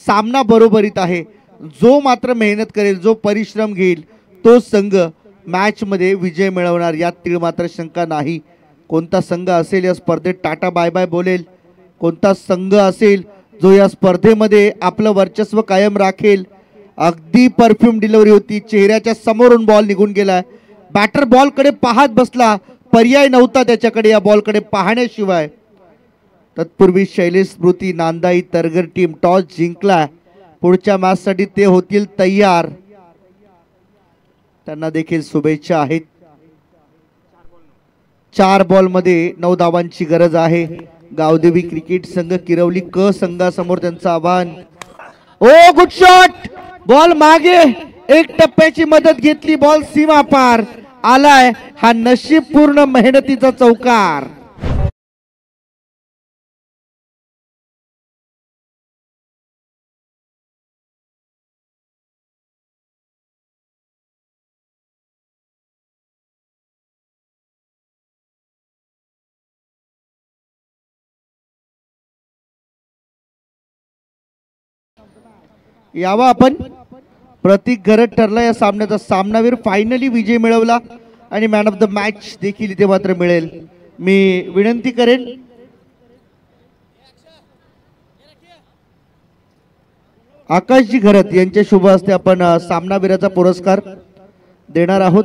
सामना बरोबरीत आहे. जो मात्र मेहनत करेल जो परिश्रम घेईल तो संघ मॅच मध्ये विजय मिळवणार यात तीळ मात्र शंका नाही. कोणता संघ असेल या स्पर्धेत टाटा बाय बाय बोलेल. कोणता संघ असेल जो या स्पर्धेमध्ये आपलं वर्चस्व कायम राखेल. अगदी परफ्यूम डिलिव्हरी होती. चेहऱ्याच्या समोरून बॉल निघून गेलाय. बॅटर बॉल कडे पाहत बसला. पर्याय नव्हता त्याच्याकडे या बॉल कडे पाहण्याशिवाय. तत्पूर्वी शैलेश स्मृती नांदाई तरगर टीम टॉस जिंकला. पुढच्या मॅच साठी ते होतील तयार. त्यांना देखील शुभेच्छा आहेत. 4 बॉल मध्ये 9 धावांची गरज आहे. गावदेवी क्रिकेट संघ किरवली क संघासमोर त्यांचं आव्हान. ओ गुड शॉट. बॉल मागे. एक टप्प्याची मदत घेतली. बॉल सीमा पार आलाय. हा नशीबपूर्ण मेहनतीचा चौकार. यावा आपण. प्रतीक घरत ठरला या सामन्याचा सामनावीर. फायनली विजय मिळवला आणि मॅन ऑफ द मॅच देखील इथे मात्र मिळेल. मी विनंती करेन आकाशजी घरत यांच्या शुभ हस्ते आपण सामनावीराचा पुरस्कार देणार आहोत.